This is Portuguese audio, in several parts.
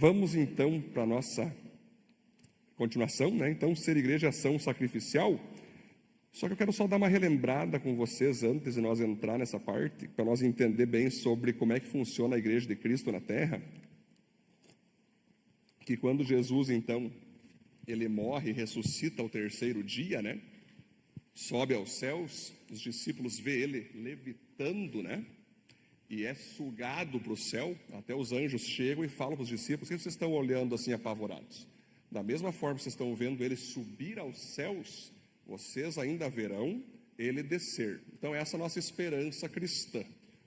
Vamos então para a nossa continuação, né? Então, ser igreja é ação sacrificial. Só que eu quero só dar uma relembrada com vocês antes de nós entrar nessa parte, para nós entender bem sobre como é que funciona a igreja de Cristo na Terra. Que quando Jesus, então, ele morre e ressuscita ao terceiro dia, né? Sobe aos céus, os discípulos vê ele levitando, né? E é sugado para o céu. Até os anjos chegam e falam para os discípulos: por que vocês estão olhando assim apavorados? Da mesma forma que vocês estão vendo ele subir aos céus, vocês ainda verão ele descer. Então essa é a nossa esperança cristã.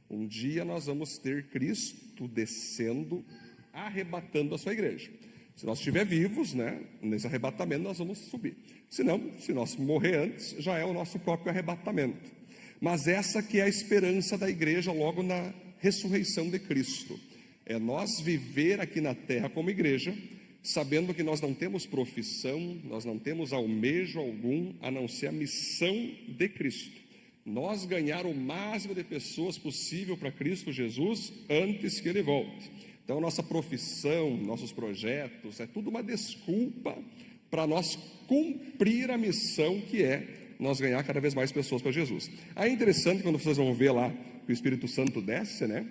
Um dia nós vamos ter Cristo descendo, arrebatando a sua igreja. Se nós estivermos vivos, né, nesse arrebatamento, nós vamos subir. Se não, se nós morrer antes, já é o nosso próprio arrebatamento. Mas essa que é a esperança da igreja logo na ressurreição de Cristo. É nós viver aqui na terra como igreja, sabendo que nós não temos profissão, nós não temos almejo algum, a não ser a missão de Cristo. Nós ganhar o máximo de pessoas possível para Cristo Jesus antes que Ele volte. Então, nossa profissão, nossos projetos, é tudo uma desculpa para nós cumprir a missão que é nós ganhar cada vez mais pessoas para Jesus. Aí é interessante quando vocês vão ver lá que o Espírito Santo desce, né?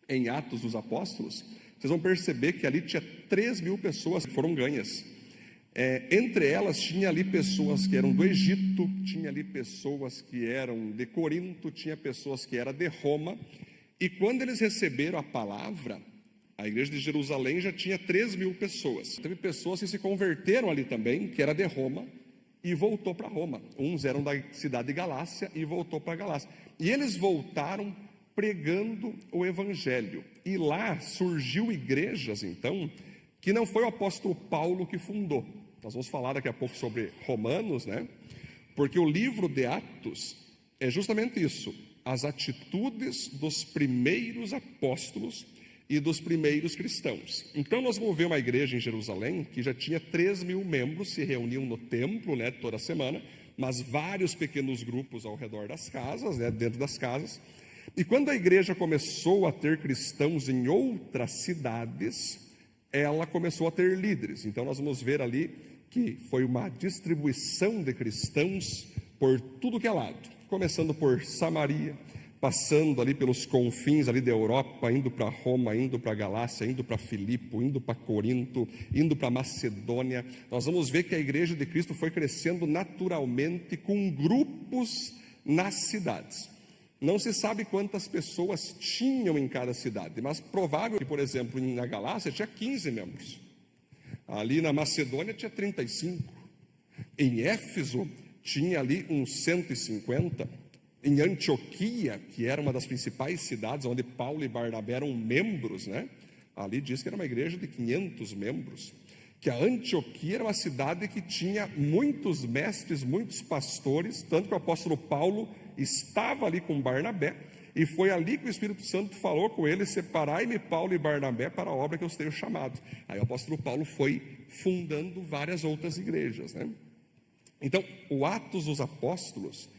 Em Atos dos Apóstolos, vocês vão perceber que ali tinha 3.000 pessoas que foram ganhas. Entre elas tinha ali pessoas que eram do Egito, tinha ali pessoas que eram de Corinto, tinha pessoas que eram de Roma. E quando eles receberam a palavra, a igreja de Jerusalém já tinha 3.000 pessoas. Teve pessoas que se converteram ali também, que era de Roma, e voltou para Roma. Uns eram da cidade de Galácia e voltou para Galácia. E eles voltaram pregando o evangelho. E lá surgiu igrejas, então, que não foi o apóstolo Paulo que fundou. Nós vamos falar daqui a pouco sobre Romanos, né? Porque o livro de Atos é justamente isso, as atitudes dos primeiros apóstolos e dos primeiros cristãos. Então nós vamos ver uma igreja em Jerusalém que já tinha 3.000 membros, se reuniam no templo, né, toda semana, mas vários pequenos grupos ao redor das casas, né, dentro das casas. E quando a igreja começou a ter cristãos em outras cidades, ela começou a ter líderes. Então nós vamos ver ali que foi uma distribuição de cristãos por tudo que é lado, começando por Samaria, passando ali pelos confins ali da Europa, indo para Roma, indo para Galácia, indo para Filipo, indo para Corinto, indo para Macedônia. Nós vamos ver que a igreja de Cristo foi crescendo naturalmente com grupos nas cidades. Não se sabe quantas pessoas tinham em cada cidade, mas provável que, por exemplo, na Galácia tinha 15 membros. Ali na Macedônia tinha 35. Em Éfeso tinha ali uns 150. Em Antioquia, que era uma das principais cidades onde Paulo e Barnabé eram membros, né? Ali diz que era uma igreja de 500 membros. Que a Antioquia era uma cidade que tinha muitos mestres, muitos pastores, tanto que o apóstolo Paulo estava ali com Barnabé, e foi ali que o Espírito Santo falou com ele: separai-me Paulo e Barnabé para a obra que eu os tenho chamado. Aí o apóstolo Paulo foi fundando várias outras igrejas, né? Então, o Atos dos Apóstolos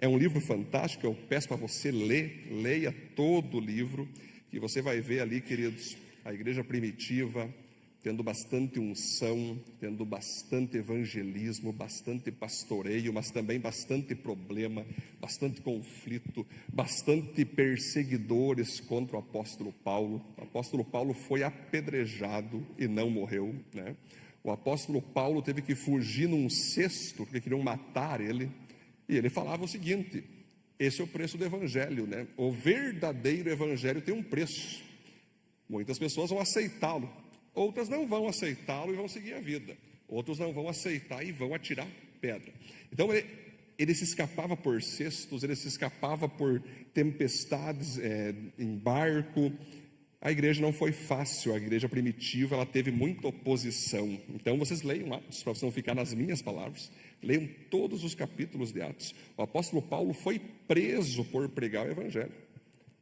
é um livro fantástico. Eu peço para você leia todo o livro, que você vai ver ali, queridos, a igreja primitiva tendo bastante unção, tendo bastante evangelismo, bastante pastoreio, mas também bastante problema, bastante conflito, bastante perseguidores contra o apóstolo Paulo. O apóstolo Paulo foi apedrejado e não morreu, né? O apóstolo Paulo teve que fugir num cesto, porque queriam matar ele. E ele falava o seguinte: esse é o preço do evangelho, né? O verdadeiro evangelho tem um preço. Muitas pessoas vão aceitá-lo, outras não vão aceitá-lo e vão seguir a vida. Outros não vão aceitar e vão atirar pedra. Então ele se escapava por cestos, ele se escapava por tempestades em barco. A igreja não foi fácil, a igreja primitiva ela teve muita oposição. Então vocês leiam Atos, para vocês não ficar nas minhas palavras. Leiam todos os capítulos de Atos. O apóstolo Paulo foi preso por pregar o evangelho.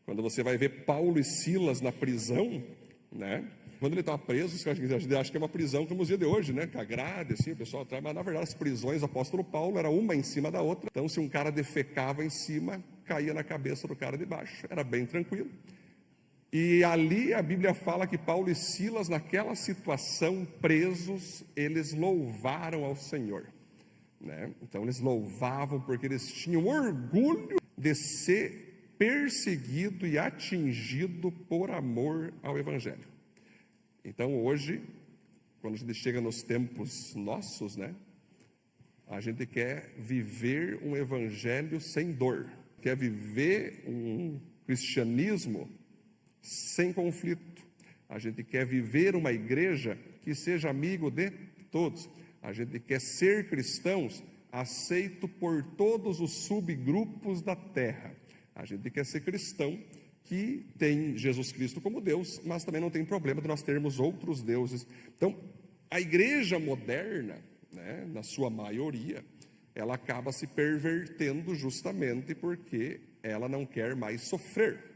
Quando você vai ver Paulo e Silas na prisão, né? Quando ele estava preso, a gente acha que é uma prisão como os dias de hoje, né? Com a grade, assim, o pessoal atrás, mas na verdade as prisões do apóstolo Paulo era uma em cima da outra. Então, se um cara defecava em cima, caía na cabeça do cara de baixo. Era bem tranquilo. E ali a Bíblia fala que Paulo e Silas, naquela situação, presos, eles louvaram ao Senhor, né? Então eles louvavam porque eles tinham orgulho de ser perseguido e atingido por amor ao Evangelho. Então hoje, quando a gente chega nos tempos nossos, né, a gente quer viver um Evangelho sem dor, quer viver um cristianismo sem conflito. A gente quer viver uma igreja que seja amigo de todos. A gente quer ser cristãos aceito por todos os subgrupos da terra. A gente quer ser cristão que tem Jesus Cristo como Deus, mas também não tem problema de nós termos outros deuses. Então, a igreja moderna, né, na sua maioria, ela acaba se pervertendo justamente porque ela não quer mais sofrer.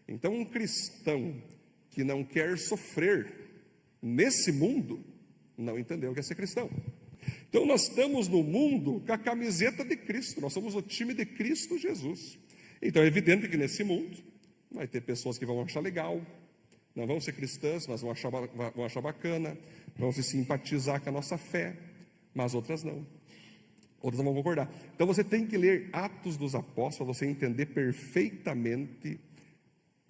Então, um cristão que não quer sofrer nesse mundo, não entendeu o que é ser cristão. Então, nós estamos no mundo com a camiseta de Cristo, nós somos o time de Cristo Jesus. Então, é evidente que nesse mundo vai ter pessoas que vão achar legal, não vão ser cristãs, mas vão achar bacana, vão se simpatizar com a nossa fé, mas outras não. Outras não vão concordar. Então, você tem que ler Atos dos Apóstolos para você entender perfeitamente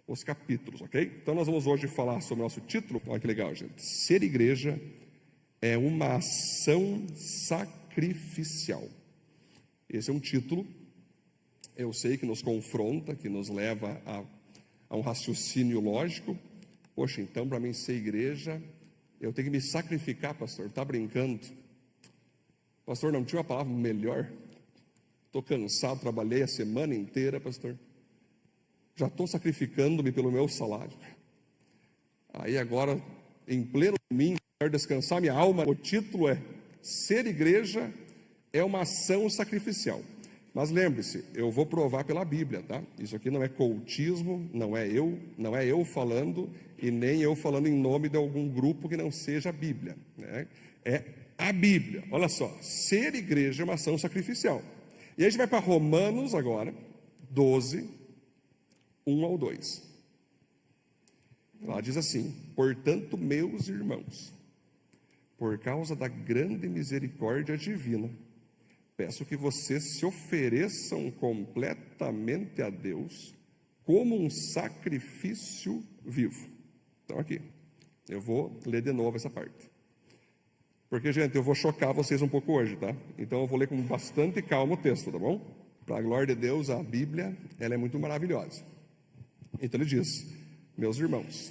os capítulos, ok? Então nós vamos hoje falar sobre o nosso título. Olha que legal, gente. Ser igreja é uma ação sacrificial. Esse é um título, eu sei que nos confronta, que nos leva a um raciocínio lógico. Poxa, então para mim ser igreja, eu tenho que me sacrificar, pastor. Está brincando? Pastor, não tinha uma palavra melhor? Estou cansado, trabalhei a semana inteira, pastor. Já estou sacrificando-me pelo meu salário. Aí agora, em pleno domingo, quero descansar minha alma. O título é: ser igreja é uma ação sacrificial. Mas lembre-se, eu vou provar pela Bíblia, tá? Isso aqui não é cultismo, não é eu falando, e nem eu falando em nome de algum grupo que não seja a Bíblia, né? É a Bíblia. Olha só, ser igreja é uma ação sacrificial. E aí a gente vai para Romanos agora, 12, 1 ao 2. Lá diz assim: portanto, meus irmãos, por causa da grande misericórdia divina, peço que vocês se ofereçam completamente a Deus como um sacrifício vivo. Então aqui, eu vou ler de novo essa parte. Porque, gente, eu vou chocar vocês um pouco hoje, tá? Então eu vou ler com bastante calma o texto, tá bom? Para a glória de Deus, a Bíblia, ela é muito maravilhosa. Então ele diz: meus irmãos,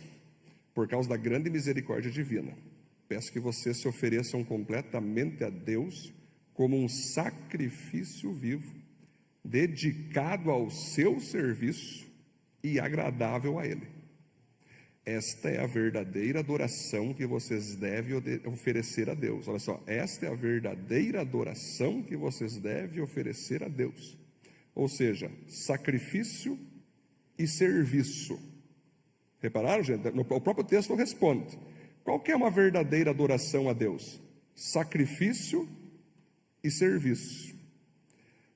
por causa da grande misericórdia divina, peço que vocês se ofereçam completamente a Deus como um sacrifício vivo, dedicado ao seu serviço e agradável a Ele. Esta é a verdadeira adoração que vocês devem oferecer a Deus. Olha só, esta é a verdadeira adoração que vocês devem oferecer a Deus. Ou seja, sacrifício e serviço. Repararam, gente? O próprio texto responde. Qual que é uma verdadeira adoração a Deus? Sacrifício e serviço.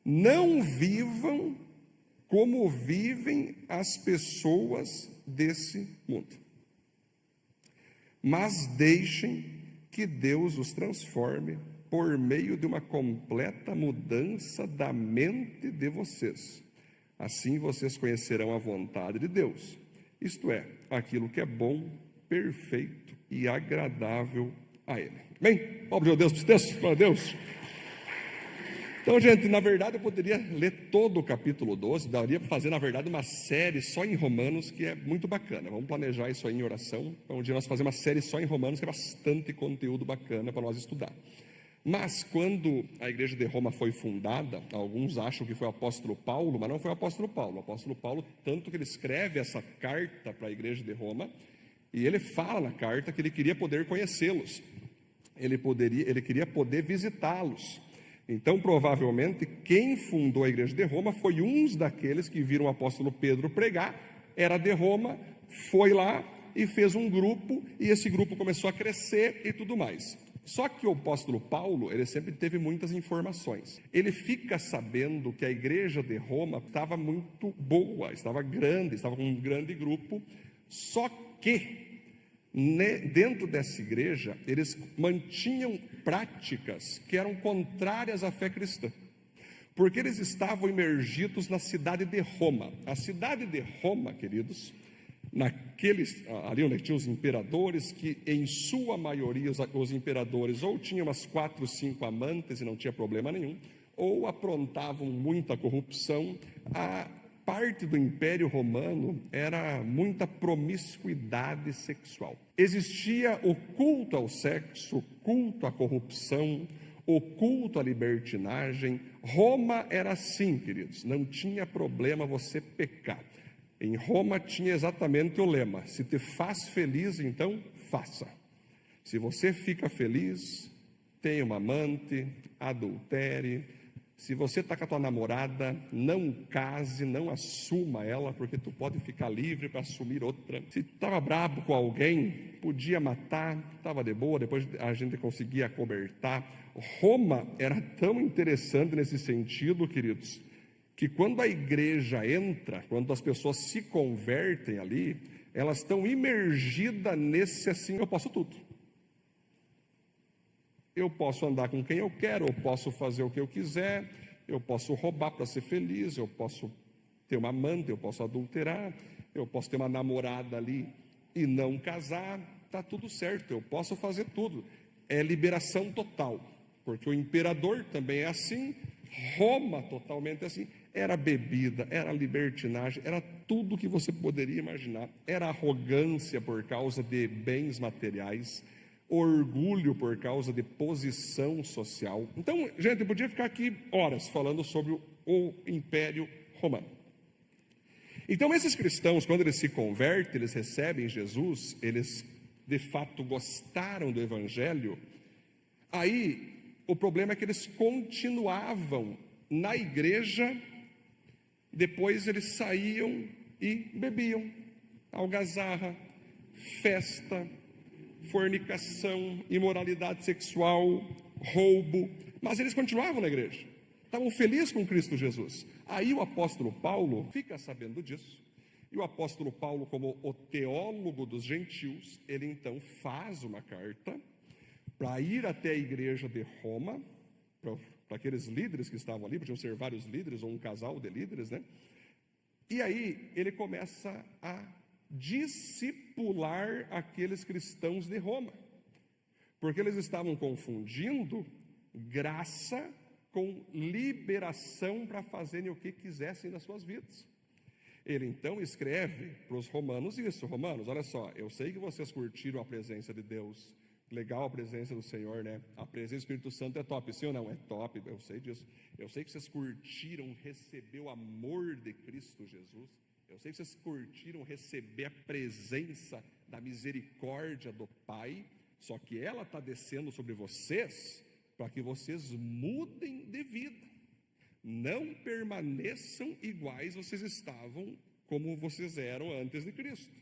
Não vivam como vivem as pessoas desse mundo, mas deixem que Deus os transforme por meio de uma completa mudança da mente de vocês. Assim vocês conhecerão a vontade de Deus, isto é, aquilo que é bom, perfeito e agradável a Ele. Bem, óbvio Deus, para esse texto, glória a Deus. Então, gente, na verdade eu poderia ler todo o capítulo 12, daria para fazer, na verdade, uma série só em Romanos, que é muito bacana. Vamos planejar isso aí em oração, para um dia nós fazer uma série só em Romanos, que é bastante conteúdo bacana para nós estudar. Mas quando a igreja de Roma foi fundada, alguns acham que foi o apóstolo Paulo, mas não foi o apóstolo Paulo. O apóstolo Paulo, tanto que ele escreve essa carta para a igreja de Roma, e ele fala na carta que ele queria poder conhecê-los, ele queria poder visitá-los. Então, provavelmente, quem fundou a igreja de Roma foi um daqueles que viram o apóstolo Pedro pregar, era de Roma, foi lá e fez um grupo, e esse grupo começou a crescer e tudo mais. Só que o apóstolo Paulo, ele sempre teve muitas informações. Ele fica sabendo que a igreja de Roma estava muito boa, estava grande, estava com um grande grupo, Só que, dentro dessa igreja, eles mantinham práticas que eram contrárias à fé cristã, porque eles estavam imergidos na cidade de Roma. A cidade de Roma, queridos, ali onde tinha os imperadores, que em sua maioria os imperadores ou tinham umas 4, 5 amantes e não tinha problema nenhum, ou aprontavam muita corrupção. A parte do Império Romano era muita promiscuidade sexual. Existia o culto ao sexo, o culto à corrupção, o culto à libertinagem. Roma era assim, queridos, não tinha problema você pecar. Em Roma tinha exatamente o lema: se te faz feliz, então faça. Se você fica feliz, tenha uma amante, adultere. Se você está com a tua namorada, não case, não assuma ela, porque tu pode ficar livre para assumir outra. Se estava brabo com alguém, podia matar, estava de boa, depois a gente conseguia acobertar. Roma era tão interessante nesse sentido, queridos, que quando a igreja entra, quando as pessoas se convertem ali, elas estão imergidas nesse assim: eu posso tudo. Eu posso andar com quem eu quero, eu posso fazer o que eu quiser, eu posso roubar para ser feliz, eu posso ter uma amante, eu posso adulterar, eu posso ter uma namorada ali e não casar, está tudo certo, eu posso fazer tudo. É liberação total, porque o imperador também é assim, Roma totalmente assim. Era bebida, era libertinagem, era tudo que você poderia imaginar. Era arrogância por causa de bens materiais, orgulho por causa de posição social. Então, gente, eu podia ficar aqui horas falando sobre o Império Romano. Então, esses cristãos, quando eles se convertem, eles recebem Jesus, eles de fato gostaram do Evangelho. Aí, o problema é que eles continuavam na igreja, depois eles saíam e bebiam, algazarra, festa, fornicação, imoralidade sexual, roubo, mas eles continuavam na igreja, estavam felizes com Cristo Jesus. Aí o apóstolo Paulo fica sabendo disso, e o apóstolo Paulo, como o teólogo dos gentios, ele então faz uma carta para ir até a igreja de Roma, para aqueles líderes que estavam ali, podiam ser vários líderes ou um casal de líderes, né? E aí ele começa a discipular aqueles cristãos de Roma, porque eles estavam confundindo graça com liberação para fazerem o que quisessem das suas vidas. Ele então escreve para os romanos isso: romanos, olha só, eu sei que vocês curtiram a presença de Deus, legal a presença do Senhor, né? A presença do Espírito Santo é top, sim ou não? É top, eu sei disso. Eu sei que vocês curtiram receber o amor de Cristo Jesus. Eu sei que vocês curtiram receber a presença da misericórdia do Pai, só que ela está descendo sobre vocês para que vocês mudem de vida. Não permaneçam iguais vocês estavam, como vocês eram antes de Cristo.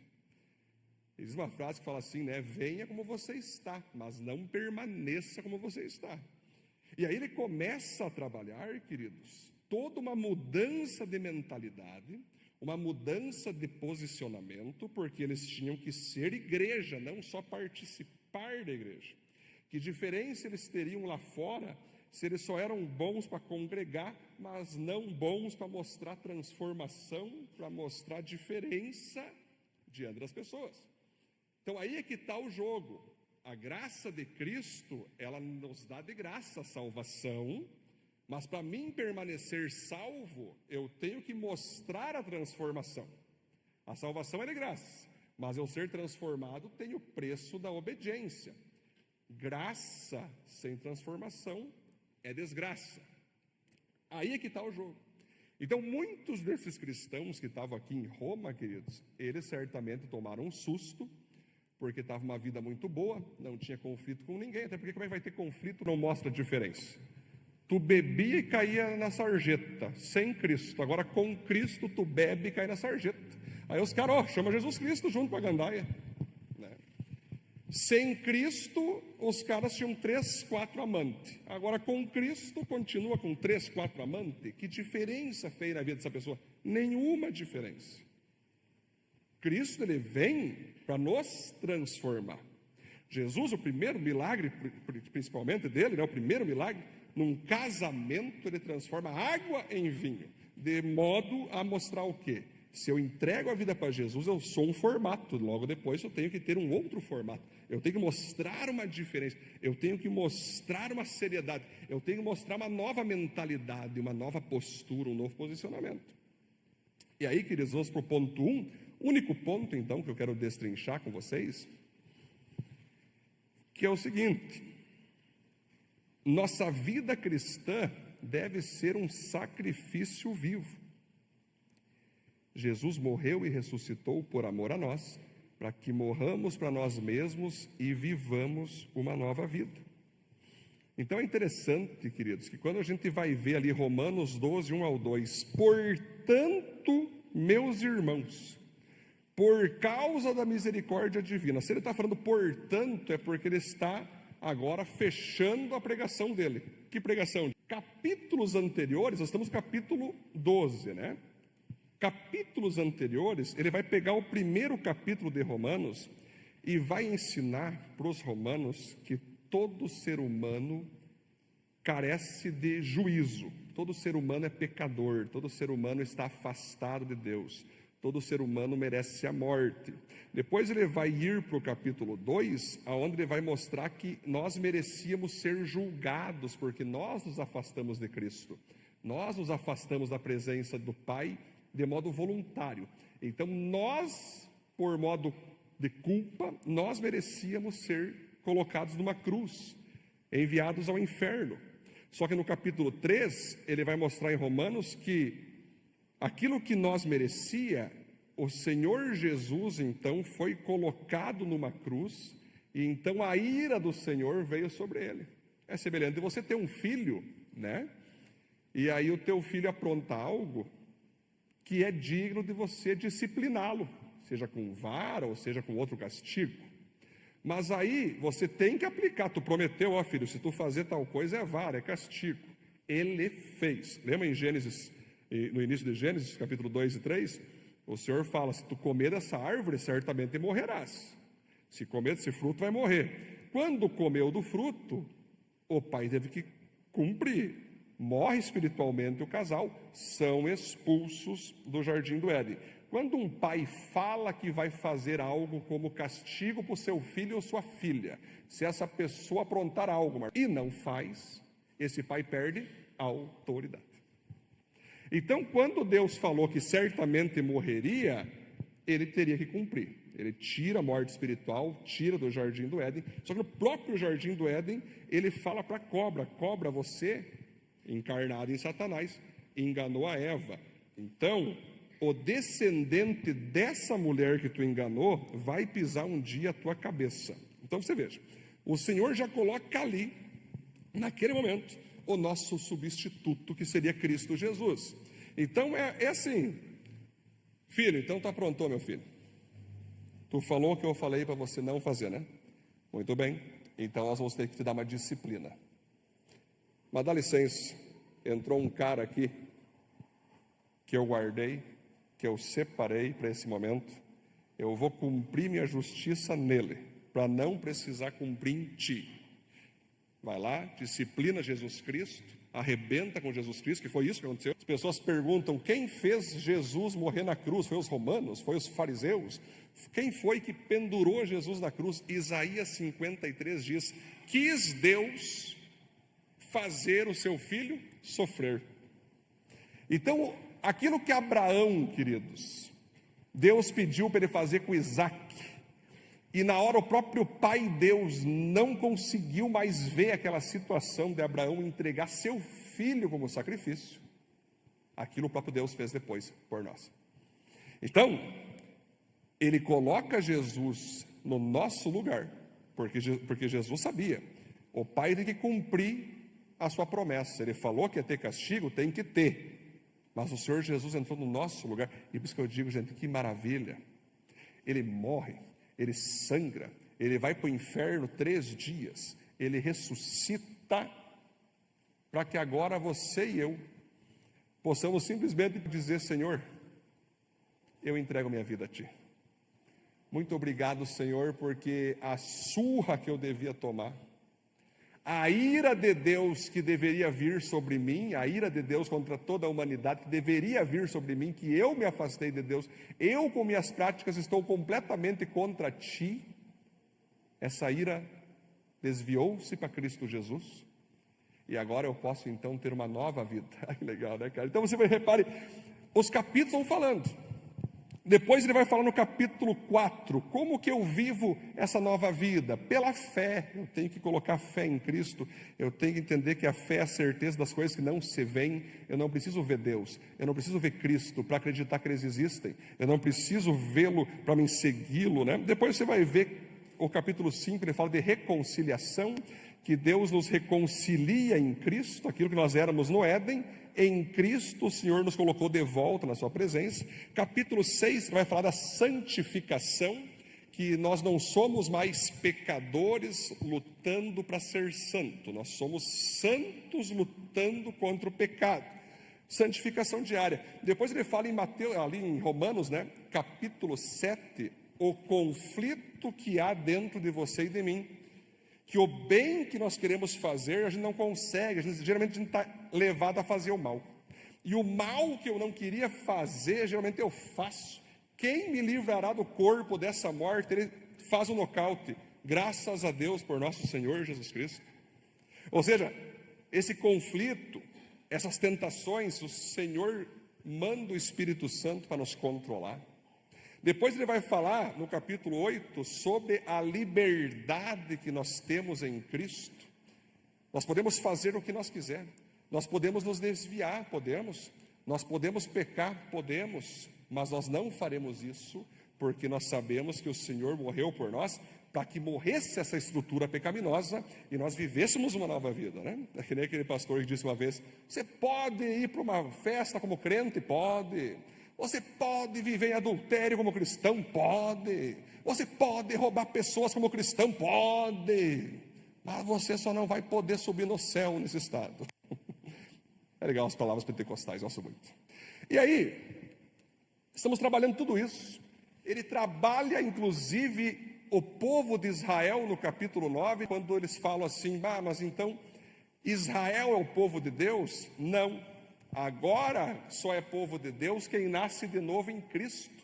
Existe uma frase que fala assim, né? Venha como você está, mas não permaneça como você está. E aí ele começa a trabalhar, queridos, toda uma mudança de mentalidade, uma mudança de posicionamento, porque eles tinham que ser igreja, não só participar da igreja. Que diferença eles teriam lá fora se eles só eram bons para congregar, mas não bons para mostrar transformação, para mostrar diferença diante das pessoas? Então aí é que está o jogo. A graça de Cristo, ela nos dá de graça a salvação, mas para mim permanecer salvo, eu tenho que mostrar a transformação. A salvação é de graça, mas eu ser transformado tem o preço da obediência. Graça sem transformação é desgraça. Aí é que está o jogo. Então, muitos desses cristãos que estavam aqui em Roma, queridos, eles certamente tomaram um susto, porque estava uma vida muito boa, não tinha conflito com ninguém, até porque como é que vai ter conflito? Não mostra a diferença. Tu bebia e caía na sarjeta, sem Cristo. Agora com Cristo tu bebe e cai na sarjeta. Aí os caras, chama Jesus Cristo junto para a gandaia, né? Sem Cristo, os caras tinham 3, 4 amantes. Agora com Cristo, continua com 3, 4 amantes. Que diferença fez na vida dessa pessoa? Nenhuma diferença. Cristo, ele vem para nos transformar. Jesus, o primeiro milagre, principalmente dele, né, o primeiro milagre, num casamento, ele transforma água em vinho, de modo a mostrar o quê? Se eu entrego a vida para Jesus, eu sou um formato, logo depois eu tenho que ter um outro formato, eu tenho que mostrar uma diferença, eu tenho que mostrar uma seriedade, eu tenho que mostrar uma nova mentalidade, uma nova postura, um novo posicionamento. E aí, queridos, vamos para o ponto 1, único ponto então que eu quero destrinchar com vocês, que é o seguinte: nossa vida cristã deve ser um sacrifício vivo. Jesus morreu e ressuscitou por amor a nós, para que morramos para nós mesmos e vivamos uma nova vida. Então é interessante, queridos, que quando a gente vai ver ali Romanos 12, 1 ao 2, portanto, meus irmãos, por causa da misericórdia divina. Se ele está falando portanto, é porque ele está agora fechando a pregação dele. Que pregação? Capítulos anteriores, nós estamos no capítulo 12, né? Capítulos anteriores, ele vai pegar o primeiro capítulo de Romanos e vai ensinar para os romanos que todo ser humano carece de juízo, todo ser humano é pecador, todo ser humano está afastado de Deus, todo ser humano merece a morte. Depois ele vai ir para o capítulo 2, onde ele vai mostrar que nós merecíamos ser julgados, porque nós nos afastamos de Cristo, nós nos afastamos da presença do Pai de modo voluntário. Então nós, por modo de culpa, nós merecíamos ser colocados numa cruz, enviados ao inferno. Só que no capítulo 3, ele vai mostrar em Romanos que aquilo que nós merecia, o Senhor Jesus então foi colocado numa cruz, e então a ira do Senhor veio sobre ele. É semelhante de você ter um filho, né? E aí o teu filho apronta algo que é digno de você discipliná-lo, seja com vara ou seja com outro castigo. Mas aí você tem que aplicar, tu prometeu, ó filho, se tu fazer tal coisa é vara, é castigo. Ele fez. Lembra em Gênesis, no início de Gênesis, capítulo 2 e 3, o Senhor fala, se tu comer dessa árvore, certamente morrerás. Se comer desse fruto, vai morrer. Quando comeu do fruto, o pai teve que cumprir. Morre espiritualmente o casal, são expulsos do jardim do Éden. Quando um pai fala que vai fazer algo como castigo para o seu filho ou sua filha, se essa pessoa aprontar algo e não faz, esse pai perde a autoridade. Então, quando Deus falou que certamente morreria, ele teria que cumprir. Ele tira a morte espiritual, tira do jardim do Éden. Só que no próprio jardim do Éden, ele fala para a cobra: cobra, você, encarnado em Satanás, enganou a Eva. Então, o descendente dessa mulher que tu enganou vai pisar um dia a tua cabeça. Então você veja, o Senhor já coloca ali, naquele momento, o nosso substituto, que seria Cristo Jesus. Então é assim, filho, então tu aprontou, meu filho. Tu falou o que eu falei para você não fazer, né? Muito bem, então nós vamos ter que te dar uma disciplina. Mas dá licença, entrou um cara aqui que eu guardei, que eu separei para esse momento. Eu vou cumprir minha justiça nele, para não precisar cumprir em ti. Vai lá, disciplina Jesus Cristo, arrebenta com Jesus Cristo, que foi isso que aconteceu. As pessoas perguntam, quem fez Jesus morrer na cruz? Foi os romanos? Foi os fariseus? Quem foi que pendurou Jesus na cruz? Isaías 53 diz, quis Deus fazer o seu filho sofrer. Então, aquilo que Abraão, queridos, Deus pediu para ele fazer com Isaac, e na hora o próprio pai Deus não conseguiu mais ver aquela situação de Abraão entregar seu filho como sacrifício, aquilo o próprio Deus fez depois por nós. Então, ele coloca Jesus no nosso lugar, porque Jesus sabia, o pai tem que cumprir a sua promessa. Ele falou que ia ter castigo, tem que ter. Mas o Senhor Jesus entrou no nosso lugar. E por isso que eu digo, gente, que maravilha. Ele morre, ele sangra, ele vai para o inferno 3 dias, ele ressuscita, para que agora você e eu possamos simplesmente dizer, Senhor, eu entrego minha vida a Ti. Muito obrigado, Senhor, porque a surra que eu devia tomar, a ira de Deus que deveria vir sobre mim, a ira de Deus contra toda a humanidade que deveria vir sobre mim, que eu me afastei de Deus, eu com minhas práticas estou completamente contra Ti. Essa ira desviou-se para Cristo Jesus, e agora eu posso então ter uma nova vida. Que legal, né, cara? Então você repare, os capítulos vão falando. Depois ele vai falar no capítulo 4, como que eu vivo essa nova vida? Pela fé. Eu tenho que colocar fé em Cristo, eu tenho que entender que a fé é a certeza das coisas que não se veem. Eu não preciso ver Deus, eu não preciso ver Cristo para acreditar que eles existem, eu não preciso vê-lo para me segui-lo, né? Depois você vai ver o capítulo 5, ele fala de reconciliação, que Deus nos reconcilia em Cristo, aquilo que nós éramos no Éden. Em Cristo o Senhor nos colocou de volta na sua presença. Capítulo 6 vai falar da santificação, que nós não somos mais pecadores lutando para ser santo, nós somos santos lutando contra o pecado. Santificação diária. Depois ele fala em Mateus, ali em Romanos, né, capítulo 7, o conflito que há dentro de você e de mim, que o bem que nós queremos fazer, a gente não consegue, geralmente a gente está levado a fazer o mal, e o mal que eu não queria fazer, geralmente eu faço. Quem me livrará do corpo dessa morte? Ele faz um nocaute, graças a Deus por nosso Senhor Jesus Cristo. Ou seja, esse conflito, essas tentações, o Senhor manda o Espírito Santo para nos controlar. Depois ele vai falar no capítulo 8 sobre a liberdade que nós temos em Cristo. Nós podemos fazer o que nós quisermos, nós podemos nos desviar, nós podemos pecar, mas nós não faremos isso, porque nós sabemos que o Senhor morreu por nós, para que morresse essa estrutura pecaminosa e nós vivêssemos uma nova vida, né? É que nem aquele pastor que disse uma vez: você pode ir para uma festa como crente? Pode. Você pode viver em adultério como cristão? Pode. Você pode roubar pessoas como cristão? Pode. Mas você só não vai poder subir no céu nesse estado. É legal as palavras pentecostais, gosto muito. E aí, estamos trabalhando tudo isso. Ele trabalha inclusive o povo de Israel no capítulo 9, quando eles falam assim: mas então Israel é o povo de Deus? Não. Agora só é povo de Deus quem nasce de novo em Cristo.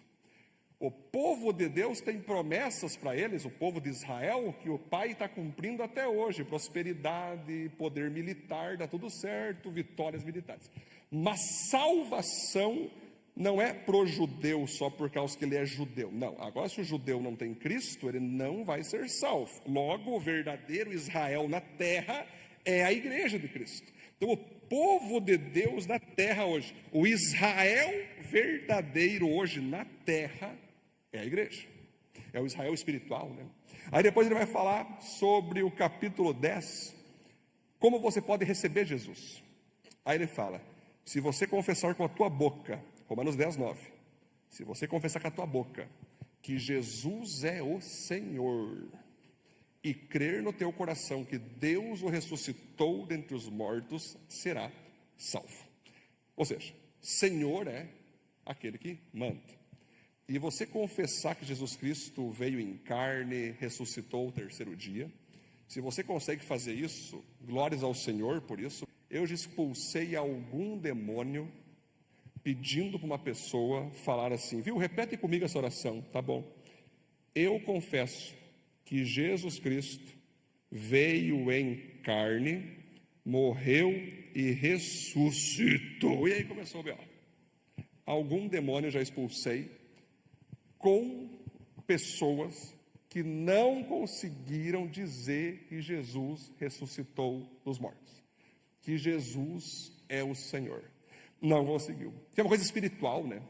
O povo de Deus tem promessas para eles, o povo de Israel, que o Pai está cumprindo até hoje: prosperidade, poder militar, dá tudo certo, vitórias militares. Mas salvação não é para o judeu só por causa que ele é judeu. Não, agora se o judeu não tem Cristo, ele não vai ser salvo. Logo, o verdadeiro Israel na terra é a igreja de Cristo. Então, o povo de Deus na terra hoje, o Israel verdadeiro hoje na terra, é a igreja, é o Israel espiritual, né? Aí depois ele vai falar sobre o capítulo 10, como você pode receber Jesus. Aí ele fala: se você confessar com a tua boca, Romanos 10, 9, se você confessar com a tua boca que Jesus é o Senhor, e crer no teu coração que Deus o ressuscitou dentre os mortos, será salvo. Ou seja, Senhor é aquele que manda. E você confessar que Jesus Cristo veio em carne, ressuscitou o terceiro dia, se você consegue fazer isso, glórias ao Senhor por isso. Eu já expulsei algum demônio pedindo para uma pessoa falar assim: viu, repete comigo essa oração, tá bom? Eu confesso que Jesus Cristo veio em carne, morreu e ressuscitou. E aí começou a ver, algum demônio eu já expulsei com pessoas que não conseguiram dizer que Jesus ressuscitou dos mortos, que Jesus é o Senhor. Não conseguiu. Que é uma coisa espiritual, né?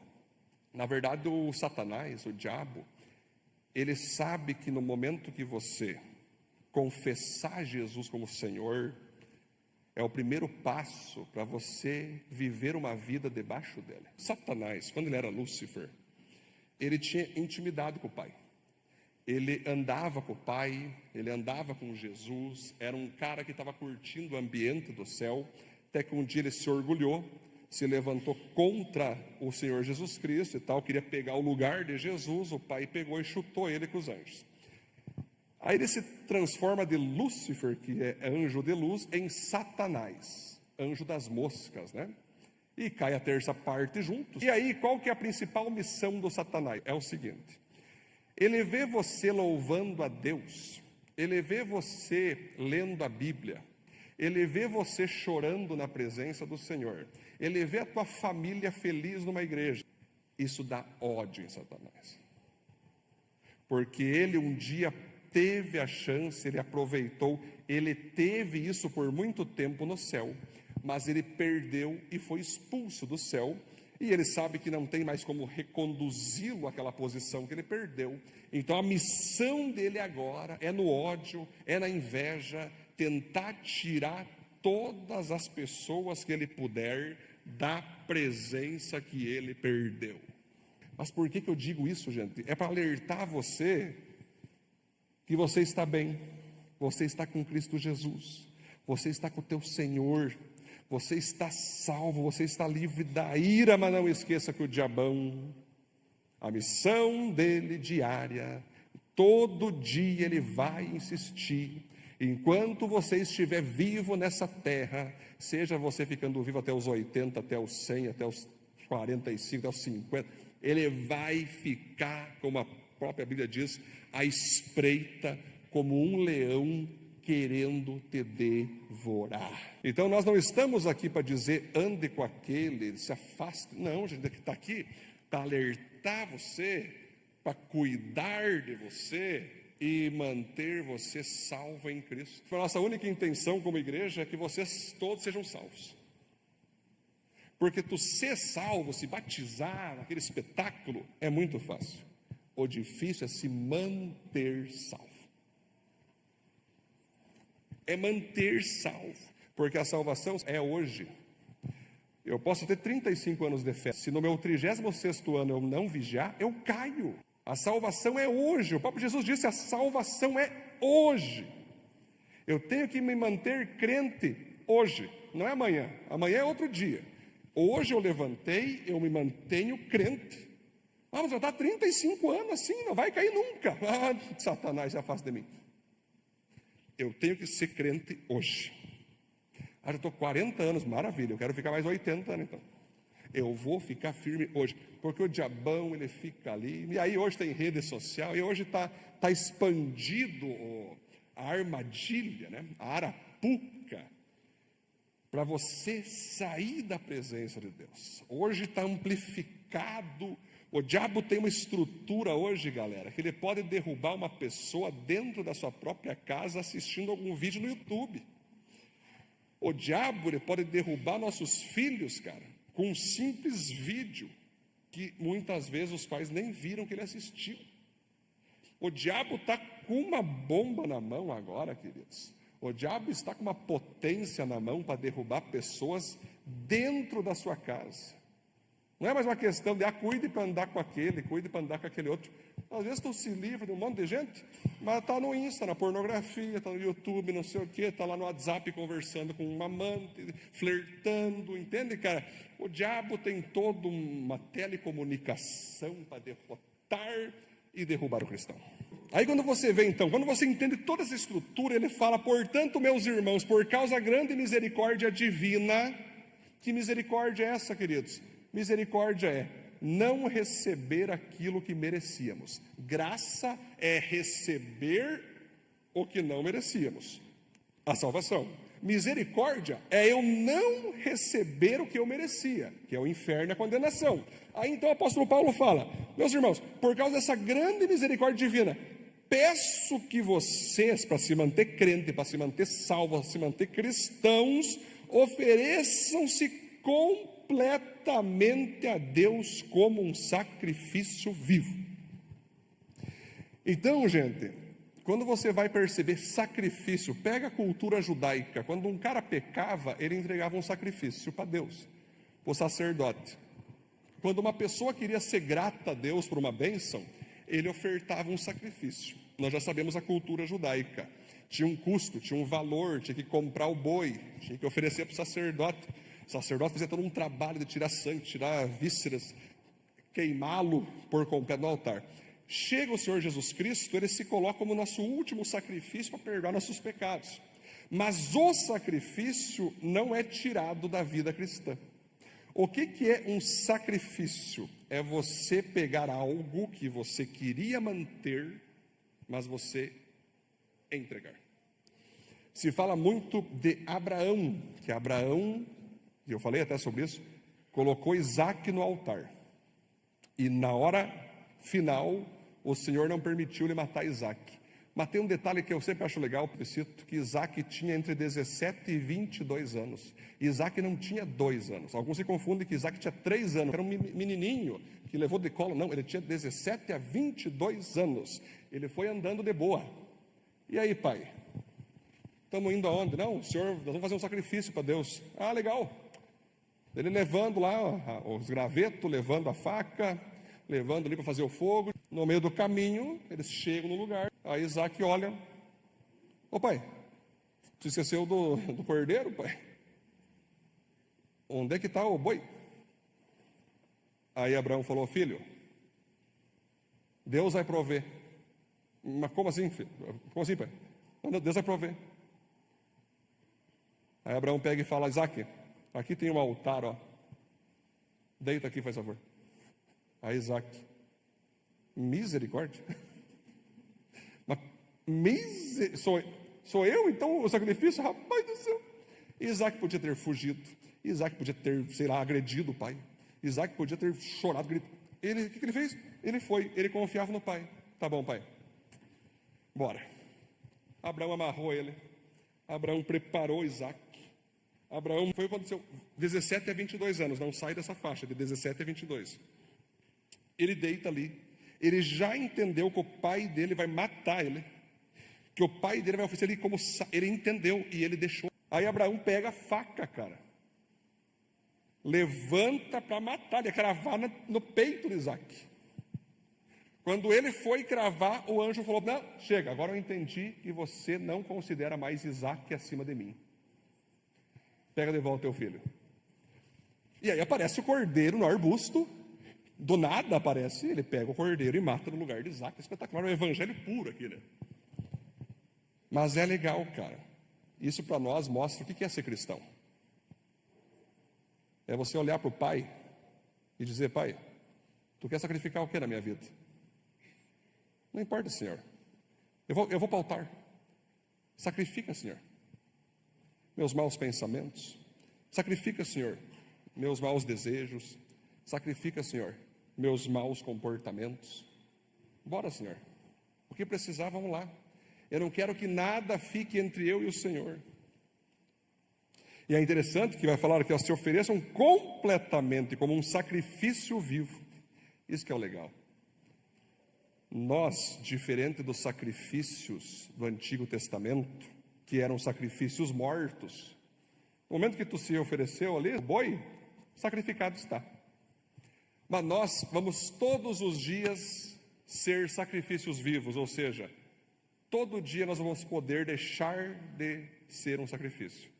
Na verdade, o Satanás, o diabo, ele sabe que no momento que você confessar Jesus como Senhor, é o primeiro passo para você viver uma vida debaixo dele. Satanás, quando ele era Lúcifer, ele tinha intimidade com o Pai. Ele andava com o Pai, ele andava com Jesus, era um cara que estava curtindo o ambiente do céu, até que um dia ele se orgulhou, se levantou contra o Senhor Jesus Cristo e tal, queria pegar o lugar de Jesus, o pai pegou e chutou ele com os anjos. Aí ele se transforma de Lúcifer, que é anjo de luz, em Satanás, anjo das moscas, né? E cai a terça parte juntos. E aí, qual que é a principal missão do Satanás? É o seguinte: ele vê você louvando a Deus, ele vê você lendo a Bíblia, ele vê você chorando na presença do Senhor, ele vê a tua família feliz numa igreja. Isso dá ódio em Satanás, porque ele um dia teve a chance, ele aproveitou, ele teve isso por muito tempo no céu, mas ele perdeu e foi expulso do céu, e ele sabe que não tem mais como reconduzi-lo àquela posição que ele perdeu. Então a missão dele agora é no ódio, é na inveja, tentar tirar todas as pessoas que ele puder da presença que ele perdeu. Mas por que eu digo isso, gente? É para alertar você que você está bem, você está com Cristo Jesus, você está com o teu Senhor, você está salvo, você está livre da ira. Mas não esqueça que o diabão, a missão dele diária, todo dia ele vai insistir. Enquanto você estiver vivo nessa terra, seja você ficando vivo até os 80, até os 100, até os 45, até os 50, ele vai ficar, como a própria Bíblia diz, à espreita, como um leão querendo te devorar. Então nós não estamos aqui para dizer ande com aquele, se afaste. Não, gente, que está aqui para alertar você, para cuidar de você e manter você salvo em Cristo. A nossa única intenção como igreja é que vocês todos sejam salvos. Porque tu ser salvo, se batizar naquele espetáculo, é muito fácil. O difícil é se manter salvo. É manter salvo, porque a salvação é hoje. Eu posso ter 35 anos de fé, se no meu 36º ano eu não vigiar, eu caio. A salvação é hoje. O próprio Jesus disse: a salvação é hoje. Eu tenho que me manter crente hoje, não é amanhã. Amanhã é outro dia. Hoje eu levantei, eu me mantenho crente. Mas já está 35 anos assim, não vai cair nunca. Satanás se afasta de mim. Eu tenho que ser crente hoje. Já estou 40 anos, maravilha, eu quero ficar mais 80 anos então. Eu vou ficar firme hoje, porque o diabão ele fica ali, e aí hoje tem rede social, e hoje está expandido a armadilha, né? A arapuca, para você sair da presença de Deus. Hoje está amplificado. O diabo tem uma estrutura hoje, galera, que ele pode derrubar uma pessoa dentro da sua própria casa assistindo algum vídeo no YouTube. O diabo ele pode derrubar nossos filhos, cara, com um simples vídeo que muitas vezes os pais nem viram que ele assistiu. O diabo está com uma bomba na mão agora, queridos. O diabo está com uma potência na mão para derrubar pessoas dentro da sua casa. Não é mais uma questão de, cuide para andar com aquele, cuide para andar com aquele outro. Às vezes tu se livra de um monte de gente, mas está no Insta, na pornografia, está no YouTube, não sei o quê, está lá no WhatsApp conversando com um amante, flertando, entende, cara? O diabo tem toda uma telecomunicação para derrotar e derrubar o cristão. Aí quando você vê então, quando você entende toda essa estrutura, ele fala: portanto, meus irmãos, por causa da grande misericórdia divina. Que misericórdia é essa, queridos? Misericórdia é não receber aquilo que merecíamos. Graça é receber o que não merecíamos, a salvação. Misericórdia é eu não receber o que eu merecia, que é o inferno e a condenação. Aí então o apóstolo Paulo fala: meus irmãos, por causa dessa grande misericórdia divina, peço que vocês, para se manter crente, para se manter salvo, para se manter cristãos, ofereçam-se completamente a Deus como um sacrifício vivo. Então, gente, quando você vai perceber sacrifício, pega a cultura judaica. Quando um cara pecava, ele entregava um sacrifício para Deus, para o sacerdote. Quando uma pessoa queria ser grata a Deus por uma bênção, ele ofertava um sacrifício. Nós já sabemos a cultura judaica. Tinha um custo, tinha um valor, tinha que comprar o boi, tinha que oferecer para o sacerdote. O sacerdote fazia todo um trabalho de tirar sangue, tirar vísceras, queimá-lo por completo no altar. Chega o Senhor Jesus Cristo, ele se coloca como nosso último sacrifício para perdoar nossos pecados. Mas o sacrifício não é tirado da vida cristã. O que é um sacrifício? É você pegar algo que você queria manter, mas você entregar. Se fala muito de Abraão, que Abraão, e eu falei até sobre isso, colocou Isaac no altar. E na hora final, o Senhor não permitiu-lhe matar Isaac. Mas tem um detalhe que eu sempre acho legal, eu cito, que Isaac tinha entre 17 e 22 anos. Isaac não tinha 2 anos. Alguns se confundem que Isaac tinha 3 anos. Era um menininho que levou de colo. Não, ele tinha 17 a 22 anos. Ele foi andando de boa. E aí, pai? Estamos indo aonde? Não, Senhor, nós vamos fazer um sacrifício para Deus. Ah, legal. Ele levando lá os gravetos, levando a faca, levando ali para fazer o fogo. No meio do caminho, eles chegam no lugar. Aí Isaac olha: ô pai, tu esqueceu do cordeiro, pai? Onde é que está o boi? Aí Abraão falou: filho, Deus vai prover. Mas como assim, filho? Como assim, pai? Não, Deus vai prover. Aí Abraão pega e fala: Isaac, aqui tem um altar, ó. Deita aqui, faz favor. Aí Isaac: misericórdia. Mas sou eu então o sacrifício? Rapaz do céu. Isaac podia ter fugido. Isaac podia ter, sei lá, agredido o pai. Isaac podia ter chorado, gritado. O que ele fez? Ele confiava no pai. Tá bom, pai, bora. Abraão amarrou ele. Abraão preparou Isaac. Abraão foi quando aconteceu 17 a 22 anos, não sai dessa faixa, de 17 a 22. Ele deita ali. Ele já entendeu que o pai dele vai matar ele, que o pai dele vai oferecer ele como... Ele entendeu e ele deixou. Aí Abraão pega a faca, cara, levanta para matar, ele ia cravar no peito de Isaac. Quando ele foi cravar, o anjo falou: não, chega, agora eu entendi que você não considera mais Isaac acima de mim. Pega de volta teu filho. E aí aparece o cordeiro no arbusto. Do nada aparece, ele pega o cordeiro e mata no lugar de Isaac. Espetacular, é um evangelho puro aqui, né? Mas é legal, cara. Isso para nós mostra o que é ser cristão. É você olhar para o pai e dizer: pai, tu quer sacrificar o que na minha vida? Não importa, Senhor. Eu vou para o altar. Sacrifica, Senhor, meus maus pensamentos. Sacrifica, Senhor, meus maus desejos. Sacrifica, Senhor, meus maus comportamentos. Bora, Senhor. O que precisar, vamos lá. Eu não quero que nada fique entre eu e o Senhor. E é interessante que vai falar que elas se ofereçam completamente como um sacrifício vivo. Isso que é o legal. Nós, diferente dos sacrifícios do Antigo Testamento, que eram sacrifícios mortos, no momento que tu se ofereceu ali, o boi, sacrificado está. Mas nós vamos todos os dias ser sacrifícios vivos, ou seja, todo dia nós vamos poder deixar de ser um sacrifício.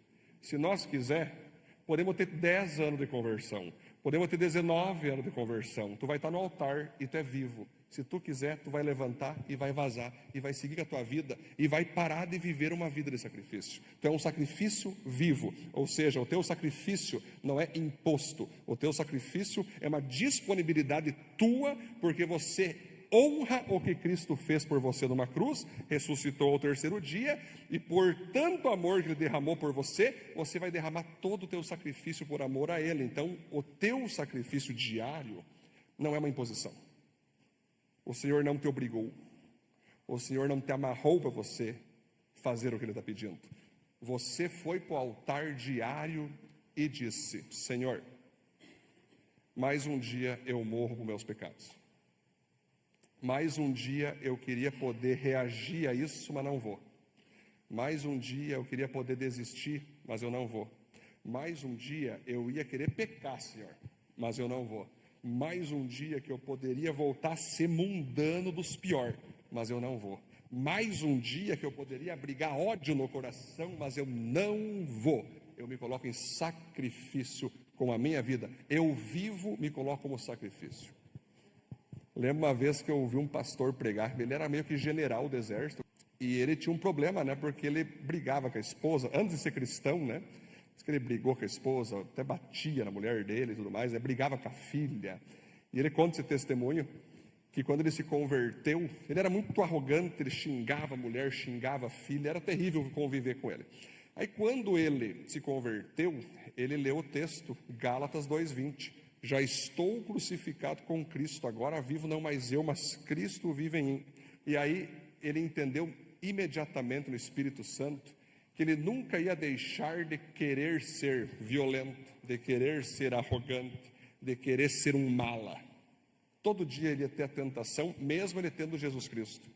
Se nós quiser, podemos ter 10 anos de conversão, podemos ter 19 anos de conversão. Tu vai estar no altar e tu é vivo. Se tu quiser, tu vai levantar e vai vazar, e vai seguir com a tua vida, e vai parar de viver uma vida de sacrifício. Tu é um sacrifício vivo, ou seja, o teu sacrifício não é imposto, o teu sacrifício é uma disponibilidade tua, porque você honra o que Cristo fez por você numa cruz, ressuscitou ao terceiro dia, e por tanto amor que Ele derramou por você, você vai derramar todo o teu sacrifício por amor a Ele. Então, o teu sacrifício diário não é uma imposição. O Senhor não te obrigou, o Senhor não te amarrou para você fazer o que Ele está pedindo. Você foi para o altar diário e disse: Senhor, mais um dia eu morro com meus pecados. Mais um dia eu queria poder reagir a isso, mas não vou. Mais um dia eu queria poder desistir, mas eu não vou. Mais um dia eu ia querer pecar, Senhor, mas eu não vou. Mais um dia que eu poderia voltar a ser mundano dos piores, mas eu não vou. Mais um dia que eu poderia abrigar ódio no coração, mas eu não vou. eu me coloco em sacrifício com a minha vida. Eu vivo, me coloco como sacrifício. Lembro uma vez que eu ouvi um pastor pregar, ele era meio que general do exército, e ele tinha um problema, né, porque ele brigava com a esposa, antes de ser cristão, né, diz que ele brigou com a esposa, até batia na mulher dele e tudo mais, né, brigava com a filha, e ele conta esse testemunho, que quando ele se converteu, ele era muito arrogante, ele xingava a mulher, xingava a filha, era terrível conviver com ele. Aí quando ele se converteu, ele leu o texto, Gálatas 2:20, já estou crucificado com Cristo, agora vivo não mais eu, mas Cristo vive em mim. E aí ele entendeu imediatamente no Espírito Santo que ele nunca ia deixar de querer ser violento, de querer ser arrogante, de querer ser um mala. Todo dia ele ia ter a tentação, mesmo ele tendo Jesus Cristo.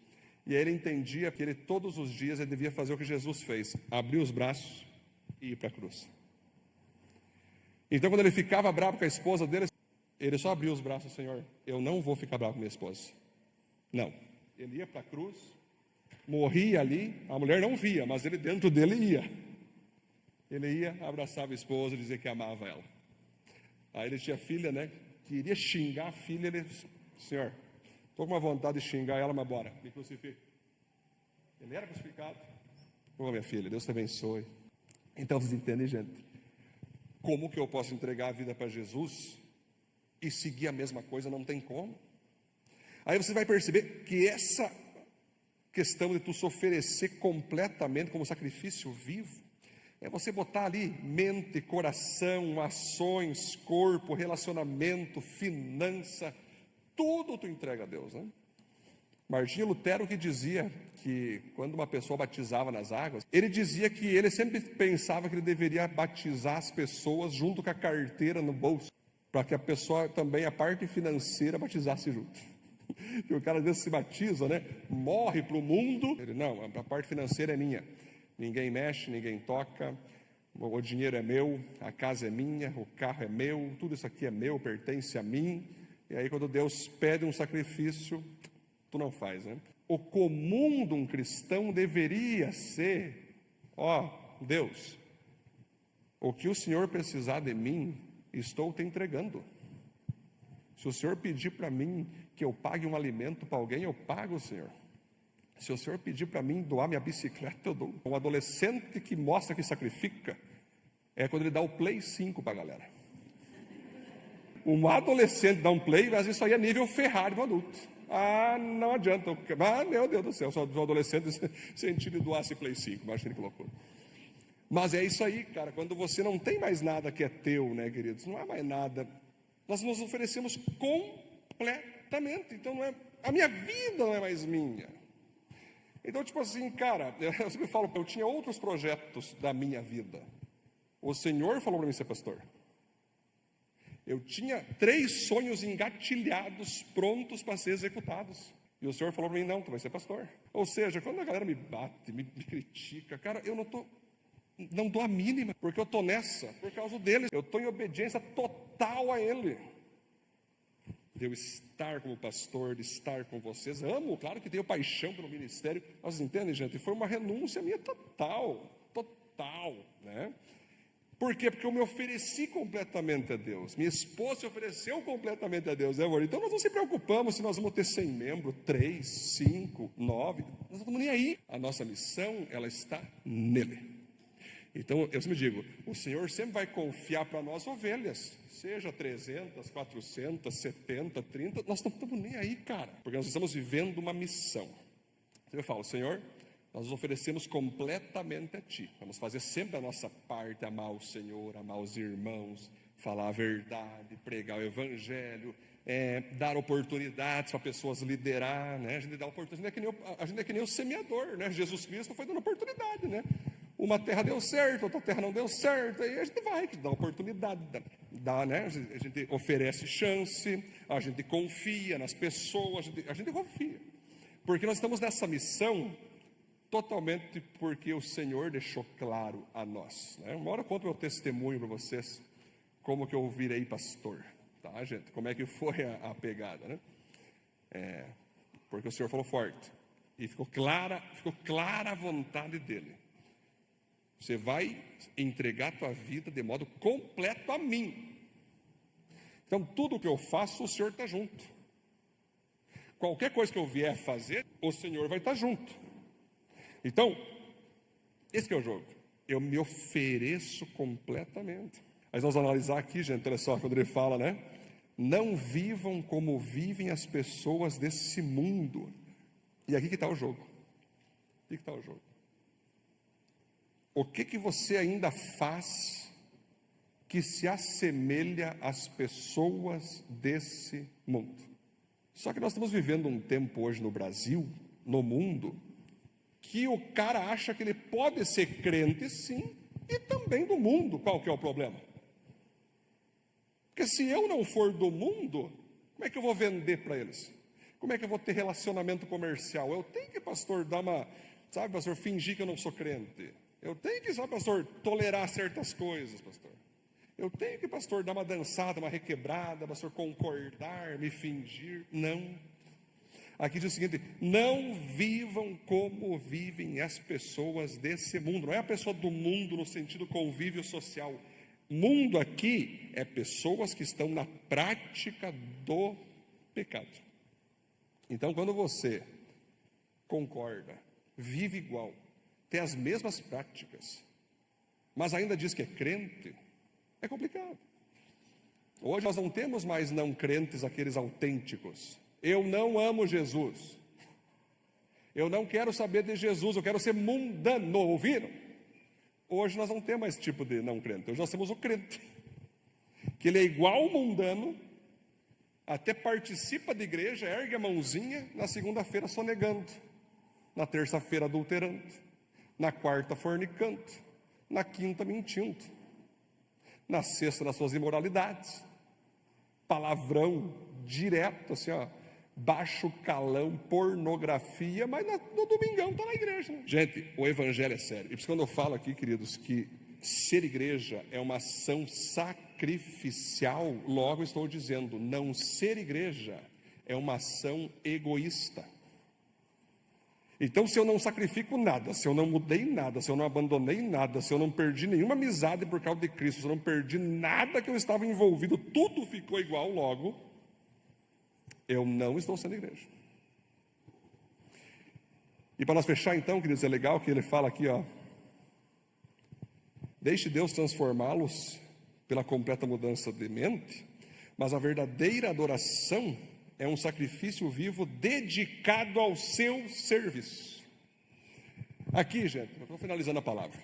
E aí ele entendia que ele todos os dias ele devia fazer o que Jesus fez, abrir os braços e ir para a cruz. Então quando ele ficava bravo com a esposa dele, ele só abria os braços: Senhor, eu não vou ficar bravo com minha esposa. Não, ele ia para a cruz, morria ali, a mulher não via, mas ele dentro dele ia. Ele ia, abraçava a esposa e dizia que amava ela. Aí ele tinha filha, né, queria xingar a filha, ele: Senhor, estou com uma vontade de xingar ela, mas bora, me crucifica. Ele era crucificado. Ô minha filha, Deus te abençoe. Então vocês entendem, gente? Como que eu posso entregar a vida para Jesus e seguir a mesma coisa? Não tem como. Aí você vai perceber que essa questão de tu se oferecer completamente como sacrifício vivo, é você botar ali mente, coração, ações, corpo, relacionamento, finança, tudo tu entrega a Deus, né? Martinho Lutero que dizia que quando uma pessoa batizava nas águas, ele dizia que ele sempre pensava que ele deveria batizar as pessoas junto com a carteira no bolso, para que a pessoa também, a parte financeira, batizasse junto. E o cara às vezes se batiza, né? Morre para o mundo. Ele: não, a parte financeira é minha. Ninguém mexe, ninguém toca. O dinheiro é meu, a casa é minha, o carro é meu, tudo isso aqui é meu, pertence a mim. E aí quando Deus pede um sacrifício, tu não faz, né? O comum de um cristão deveria ser: ó, Deus, o que o Senhor precisar de mim, estou te entregando. Se o Senhor pedir para mim que eu pague um alimento para alguém, eu pago, Senhor. Se o Senhor pedir para mim doar minha bicicleta, eu dou. Um adolescente que mostra que sacrifica é quando ele dá o Play 5 para a galera. Um adolescente dá um Play, mas isso aí é nível Ferrari do adulto. Ah, não adianta. Ah, meu Deus do céu, só do adolescente sentir de doar esse Play 5, imagina que loucura. Mas é isso aí, cara, quando você não tem mais nada que é teu, né, queridos? Não há mais nada. Nós nos oferecemos completamente. Então não é, a minha vida não é mais minha. Então, tipo assim, cara, eu sempre falo, eu tinha outros projetos da minha vida. O Senhor falou para mim ser pastor. Eu tinha 3 sonhos engatilhados, prontos para ser executados. E o Senhor falou para mim: não, tu vai ser pastor. Ou seja, quando a galera me bate, me critica, cara, eu não dou a mínima, porque eu estou nessa, por causa deles. Eu estou em obediência total a Ele. De eu estar como pastor, de estar com vocês. Amo, claro que tenho paixão pelo ministério. Vocês entendem, gente? Foi uma renúncia minha total, né? Por quê? Porque eu me ofereci completamente a Deus. Minha esposa se ofereceu completamente a Deus, né, amor? Então nós não se preocupamos se nós vamos ter 100 membros, 3, 5, 9. Nós não estamos nem aí. A nossa missão, ela está nele. Então eu sempre digo, o Senhor sempre vai confiar para nós ovelhas. Seja 300, 400, 70, 30. Nós não estamos nem aí, cara. Porque nós estamos vivendo uma missão. Eu falo: Senhor, nós nos oferecemos completamente a Ti. Vamos fazer sempre a nossa parte, amar o Senhor, amar os irmãos, falar a verdade, pregar o Evangelho, dar oportunidades para pessoas liderar, né? A gente dá oportunidade, a gente é que nem o semeador, né? Jesus Cristo foi dando oportunidade, né? Uma terra deu certo, outra terra não deu certo, aí a gente vai, dá oportunidade, dá, né? A gente oferece chance, a gente confia nas pessoas, a gente confia. Porque nós estamos nessa missão totalmente porque o Senhor deixou claro a nós, né? Uma hora eu conto meu testemunho para vocês, como que eu virei pastor, tá, gente? Como é que foi a pegada, né? Porque o Senhor falou forte, e ficou clara a vontade dele. Você vai entregar a tua vida de modo completo a mim. Então, tudo que eu faço, o Senhor está junto. Qualquer coisa que eu vier fazer, o Senhor vai estar junto. Então, esse que é o jogo. Eu me ofereço completamente. Mas nós vamos analisar aqui, gente, olha só, quando ele fala, né? Não vivam como vivem as pessoas desse mundo. E aqui que está o jogo. Aqui que está o jogo. O que você ainda faz que se assemelha às pessoas desse mundo? Só que nós estamos vivendo um tempo hoje no Brasil, no mundo, que o cara acha que ele pode ser crente sim, e também do mundo. Qual que é o problema? Porque se eu não for do mundo, como é que eu vou vender para eles? Como é que eu vou ter relacionamento comercial? Eu tenho que, pastor, dar uma, sabe, pastor, fingir que eu não sou crente. Eu tenho que, sabe, pastor, tolerar certas coisas, pastor. Eu tenho que, pastor, dar uma dançada, uma requebrada, pastor, concordar, me fingir. Não. Aqui diz o seguinte: não vivam como vivem as pessoas desse mundo. Não é a pessoa do mundo no sentido convívio social. Mundo aqui é pessoas que estão na prática do pecado. Então, quando você concorda, vive igual, tem as mesmas práticas, mas ainda diz que é crente, é complicado. Hoje nós não temos mais não crentes, aqueles autênticos. Eu não amo Jesus. Eu não quero saber de Jesus, eu quero ser mundano, ouviram? Hoje nós não temos mais esse tipo de não crente. Hoje nós temos o crente, que ele é igual ao mundano, até participa da igreja, ergue a mãozinha, na segunda-feira sonegando, na terça-feira adulterando, na quarta fornicando, na quinta mentindo, na sexta nas suas imoralidades, palavrão direto, assim, ó, baixo calão, pornografia, mas no domingão está na igreja. Né? Gente, o evangelho é sério. E por isso quando eu falo aqui, queridos, que ser igreja é uma ação sacrificial, logo estou dizendo, não ser igreja é uma ação egoísta. Então, se eu não sacrifico nada, se eu não mudei nada, se eu não abandonei nada, se eu não perdi nenhuma amizade por causa de Cristo, se eu não perdi nada que eu estava envolvido, tudo ficou igual logo, eu não estou sendo igreja. E para nós fechar então, queridos, é legal que ele fala aqui, ó, deixe Deus transformá-los pela completa mudança de mente, mas a verdadeira adoração é um sacrifício vivo dedicado ao seu serviço. Aqui, gente, eu estou finalizando a palavra.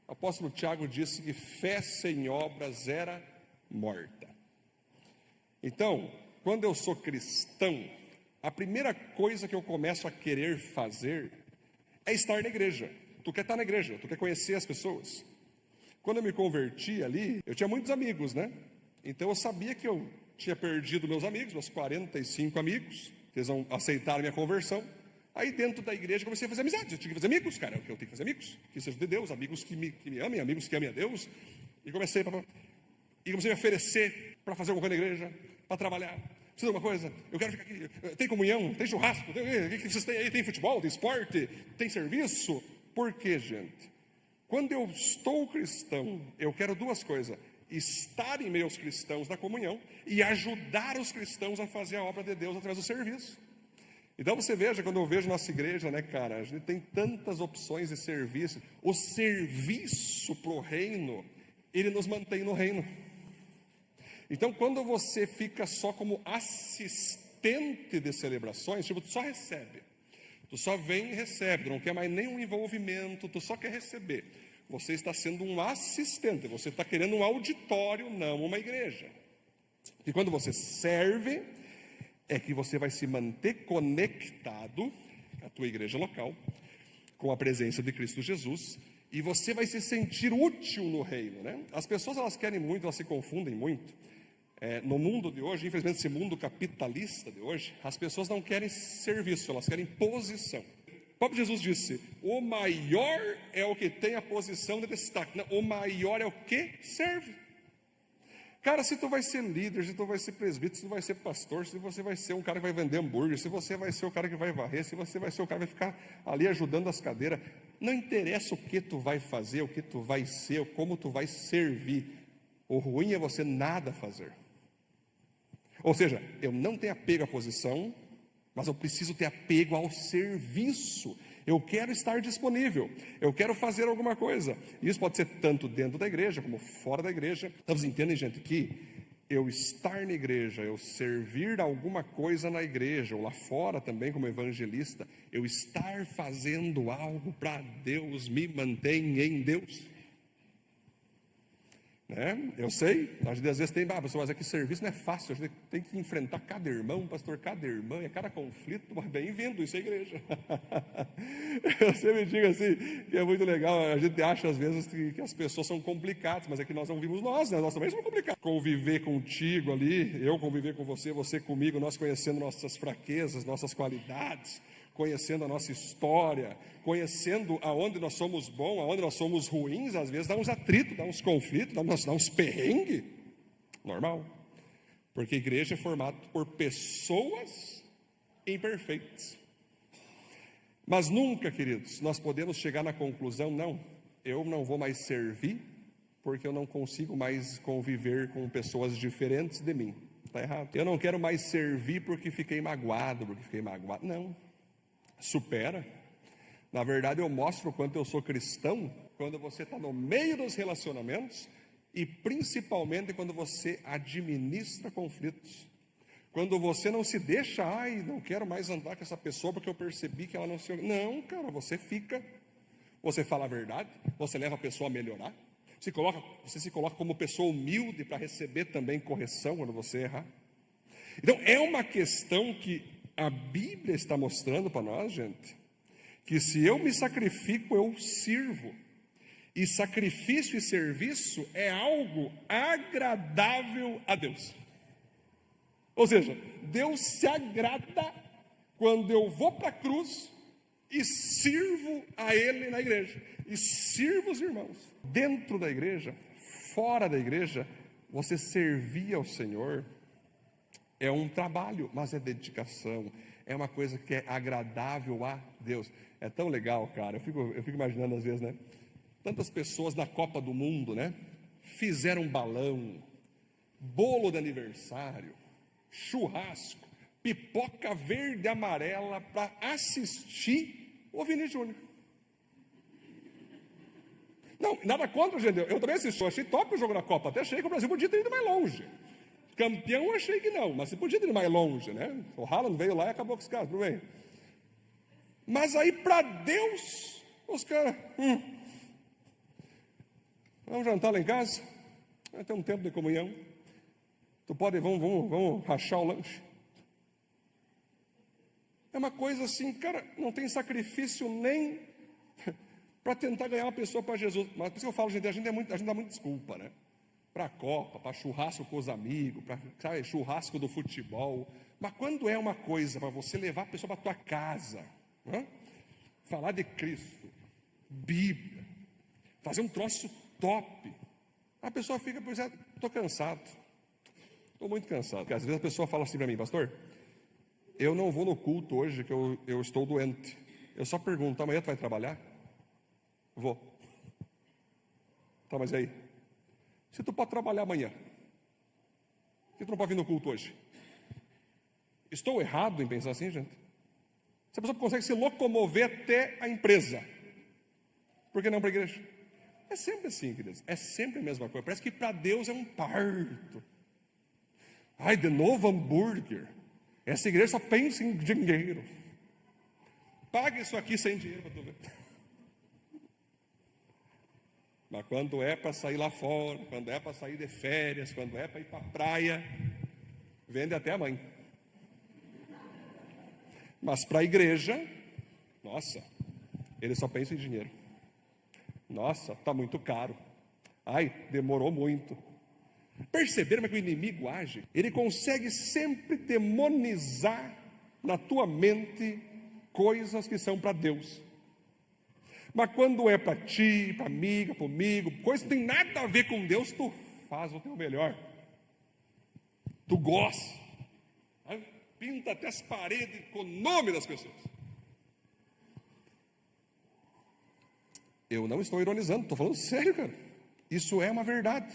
O apóstolo Tiago disse que fé sem obras era morta. Então, quando eu sou cristão, a primeira coisa que eu começo a querer fazer é estar na igreja. Tu quer estar na igreja, tu quer conhecer as pessoas. Quando eu me converti ali, eu tinha muitos amigos, né? Então eu sabia que eu tinha perdido meus amigos, meus 45 amigos, que eles não aceitaram minha conversão. Aí dentro da igreja eu comecei a fazer amizades, eu tinha que fazer amigos, cara, eu tenho que fazer amigos, que sejam de Deus, amigos que me amem, amigos que amem a Deus. E comecei a me oferecer para fazer alguma coisa na igreja, para trabalhar. Precisa de alguma coisa? Eu quero ficar aqui. Tem comunhão, tem churrasco, o que vocês têm aí? Tem futebol, tem esporte, tem serviço. Por quê, gente? Quando eu estou cristão, eu quero duas coisas: estar em meio aos cristãos na comunhão e ajudar os cristãos a fazer a obra de Deus através do serviço. Então você veja, quando eu vejo nossa igreja, né, cara, a gente tem tantas opções de serviço. O serviço para o reino, ele nos mantém no reino. Então quando você fica só como assistente de celebrações, tipo, tu só recebe, tu só vem e recebe, tu não quer mais nenhum envolvimento, tu só quer receber. Você está sendo um assistente, você está querendo um auditório, não uma igreja. E quando você serve, é que você vai se manter conectado à tua igreja local, com a presença de Cristo Jesus, e você vai se sentir útil no reino, né? As pessoas, elas querem muito, elas se confundem muito. No mundo de hoje, infelizmente esse mundo capitalista de hoje, as pessoas não querem serviço, elas querem posição. O próprio Jesus disse: o maior é o que tem a posição de destaque. Não, o maior é o que serve. Cara, se tu vai ser líder, se tu vai ser presbítero, se tu vai ser pastor, se você vai ser um cara que vai vender hambúrguer, se você vai ser o cara que vai varrer, se você vai ser o cara que vai ficar ali ajudando as cadeiras, Não interessa o que tu vai fazer, o que tu vai ser, como tu vai servir. O ruim é você nada fazer. Ou seja, eu não tenho apego à posição, mas eu preciso ter apego ao serviço. Eu quero estar disponível, eu quero fazer alguma coisa. Isso pode ser tanto dentro da igreja como fora da igreja. Então vocês entendem, gente, que eu estar na igreja, eu servir alguma coisa na igreja, ou lá fora também como evangelista, eu estar fazendo algo para Deus, me mantém em Deus. Né? Eu sei, a gente às vezes tem, pessoal, mas é que serviço não é fácil, a gente tem que enfrentar cada irmão, pastor, cada irmã, é cada conflito, mas bem-vindo, isso é igreja. Eu sempre digo assim, que é muito legal, a gente acha às vezes que as pessoas são complicadas, mas é que nós não vimos nós, né? Nós também somos complicados. Conviver contigo ali, eu conviver com você, você comigo, nós conhecendo nossas fraquezas, nossas qualidades, conhecendo a nossa história, conhecendo aonde nós somos bons, aonde nós somos ruins, às vezes dá uns atritos, dá uns conflitos, dá uns perrengues, normal, porque a igreja é formada por pessoas imperfeitas, mas nunca, queridos, nós podemos chegar na conclusão, não, eu não vou mais servir, porque eu não consigo mais conviver com pessoas diferentes de mim, está errado, eu não quero mais servir porque fiquei magoado, não, supera. Na verdade, eu mostro o quanto eu sou cristão quando você está no meio dos relacionamentos e principalmente quando você administra conflitos. Quando você não se deixa, não quero mais andar com essa pessoa porque eu percebi que ela não se... Não, cara, você fica, você fala a verdade, você leva a pessoa a melhorar, você se coloca como pessoa humilde para receber também correção quando você errar. Então, é uma questão que a Bíblia está mostrando para nós, gente, que se eu me sacrifico, eu sirvo. E sacrifício e serviço é algo agradável a Deus. Ou seja, Deus se agrada quando eu vou para a cruz e sirvo a Ele na igreja. E sirvo os irmãos. Dentro da igreja, fora da igreja, você servir ao Senhor é um trabalho, mas é dedicação, é uma coisa que é agradável a Deus. É tão legal, cara, eu fico imaginando às vezes, né? Tantas pessoas na Copa do Mundo, né? Fizeram balão, bolo de aniversário, churrasco, pipoca verde e amarela para assistir o Vini Júnior. Não, nada contra, gente, eu também assisti, eu achei top o jogo na Copa, até achei que o Brasil podia ter ido mais longe. Campeão eu achei que não, mas você podia ir mais longe, né? O Haaland veio lá e acabou com os caras, tudo bem. Mas aí para Deus, os caras, vamos jantar lá em casa, vai ter um tempo de comunhão, vamos rachar o lanche. É uma coisa assim, cara, não tem sacrifício nem para tentar ganhar uma pessoa para Jesus. Mas por isso que eu falo, gente, a gente dá muita desculpa, né? Para a Copa, para churrasco com os amigos, para churrasco do futebol. Mas quando é uma coisa para você levar a pessoa para a tua casa, né? Falar de Cristo, Bíblia, fazer um troço top, a pessoa fica, estou cansado, estou muito cansado. Porque às vezes a pessoa fala assim para mim, pastor, eu não vou no culto hoje que eu estou doente. Eu só pergunto, amanhã tu vai trabalhar? Vou. Tá, mas e aí? Se tu pode trabalhar amanhã, por que tu não pode vir no culto hoje? Estou errado em pensar assim, gente? Se a pessoa consegue se locomover até a empresa, por que não para a igreja? É sempre assim, queridos, é sempre a mesma coisa. Parece que para Deus é um parto. De novo hambúrguer. Essa igreja só pensa em dinheiro. Paga isso aqui sem dinheiro para tu ver. Mas quando é para sair lá fora, quando é para sair de férias, quando é para ir para a praia, vende até a mãe. Mas para a igreja, nossa, ele só pensa em dinheiro. Nossa, está muito caro. Demorou muito. Perceberam como é que o inimigo age? Ele consegue sempre demonizar na tua mente coisas que são para Deus. Mas quando é para ti, para amiga, para amigo, coisa que tem nada a ver com Deus, tu faz o teu melhor. Tu gosta. Pinta até as paredes com o nome das pessoas. Eu não estou ironizando, estou falando sério, cara. Isso é uma verdade.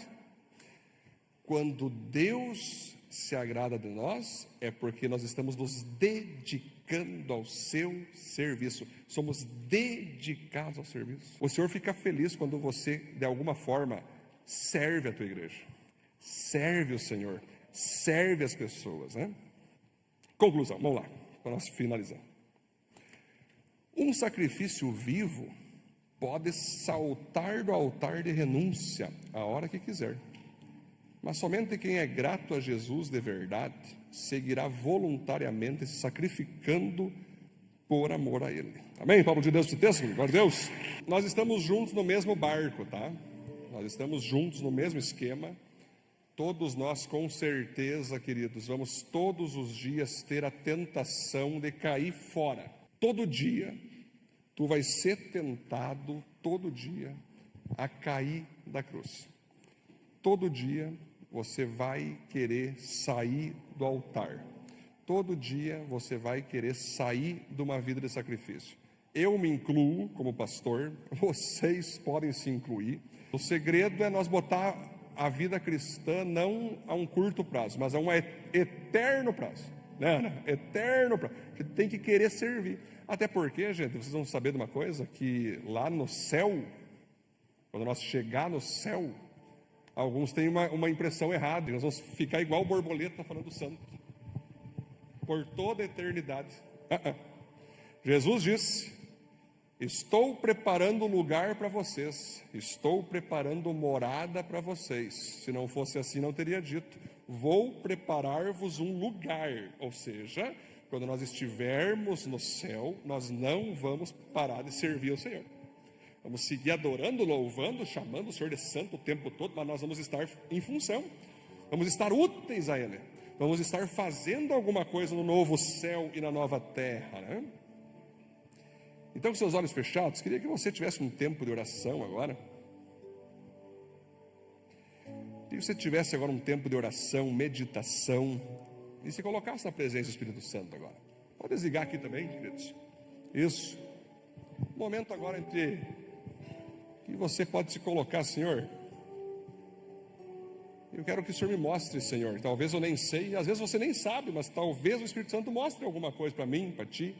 Quando Deus se agrada de nós, é porque nós estamos nos dedicando ao seu serviço. Somos dedicados ao serviço. O Senhor fica feliz quando você, de alguma forma, serve a tua igreja, serve o Senhor, serve as pessoas, né? Conclusão, vamos lá, para nós finalizar. Um sacrifício vivo pode saltar do altar de renúncia a hora que quiser. Mas somente quem é grato a Jesus de verdade seguirá voluntariamente se sacrificando por amor a Ele. Amém? Paulo de Deus, esse texto, glória a Deus. Nós estamos juntos no mesmo barco, tá? Nós estamos juntos no mesmo esquema. Todos nós, com certeza, queridos, vamos todos os dias ter a tentação de cair fora. Todo dia, tu vais ser tentado, todo dia, a cair da cruz. Todo dia, você vai querer sair do altar. Todo dia você vai querer sair de uma vida de sacrifício. Eu me incluo como pastor, vocês podem se incluir. O segredo é nós botar a vida cristã não a um curto prazo, mas a um eterno prazo. Não, eterno prazo. A gente tem que querer servir. Até porque, gente, vocês vão saber de uma coisa, que lá no céu, quando nós chegar no céu, alguns têm uma impressão errada, nós vamos ficar igual borboleta falando santo, por toda a eternidade. Jesus disse: estou preparando lugar para vocês, estou preparando morada para vocês. Se não fosse assim, não teria dito: vou preparar-vos um lugar. Ou seja, quando nós estivermos no céu, nós não vamos parar de servir ao Senhor. Vamos seguir adorando, louvando, chamando o Senhor de santo o tempo todo, mas nós vamos estar em função, vamos estar úteis a Ele, vamos estar fazendo alguma coisa no novo céu e na nova terra, né? Então, com seus olhos fechados, queria que você tivesse um tempo de oração agora. Queria que você tivesse agora um tempo de oração, meditação, e se colocasse na presença do Espírito Santo agora. Pode desligar aqui também, queridos. Isso. Momento agora entre que você pode se colocar: Senhor, eu quero que o Senhor me mostre, Senhor. Talvez eu nem sei, às vezes você nem sabe, mas talvez o Espírito Santo mostre alguma coisa para mim, para ti.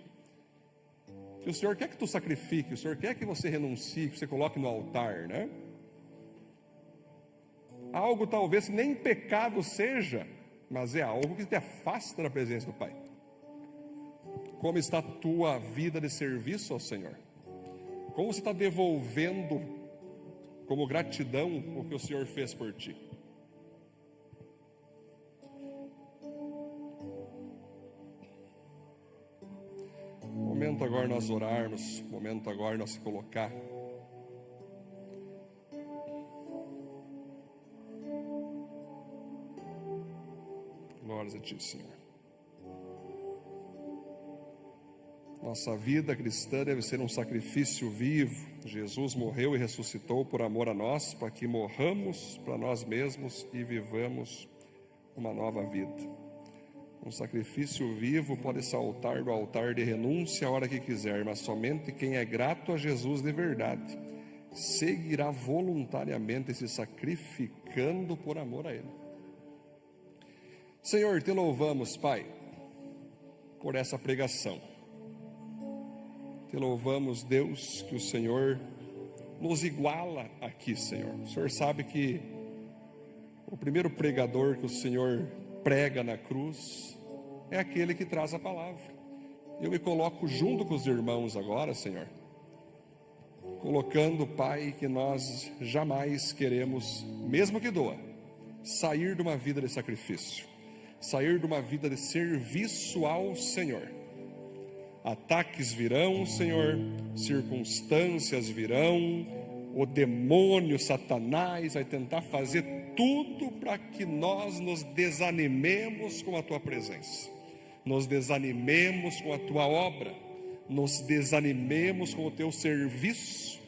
Que o Senhor quer que tu sacrifique, o Senhor quer que você renuncie, que você coloque no altar, né? Algo talvez nem pecado seja, mas é algo que te afasta da presença do Pai. Como está a tua vida de serviço ao Senhor? Como você está devolvendo como gratidão o que o Senhor fez por ti? Momento agora nós orarmos, momento agora nós se colocar. Glórias a Ti, Senhor. Nossa vida cristã deve ser um sacrifício vivo. Jesus morreu e ressuscitou por amor a nós, para que morramos para nós mesmos e vivamos uma nova vida. Um sacrifício vivo pode saltar do altar de renúncia a hora que quiser, mas somente quem é grato a Jesus de verdade seguirá voluntariamente se sacrificando por amor a Ele. Senhor, te louvamos, Pai, por essa pregação. Te louvamos, Deus, que o Senhor nos iguala aqui, Senhor. O Senhor sabe que o primeiro pregador que o Senhor prega na cruz é aquele que traz a palavra. Eu me coloco junto com os irmãos agora, Senhor, colocando, Pai, que nós jamais queremos, mesmo que doa, sair de uma vida de sacrifício, sair de uma vida de serviço ao Senhor. Ataques virão, Senhor, circunstâncias virão, o demônio, Satanás, vai tentar fazer tudo para que nós nos desanimemos com a Tua presença, nos desanimemos com a Tua obra, nos desanimemos com o Teu serviço.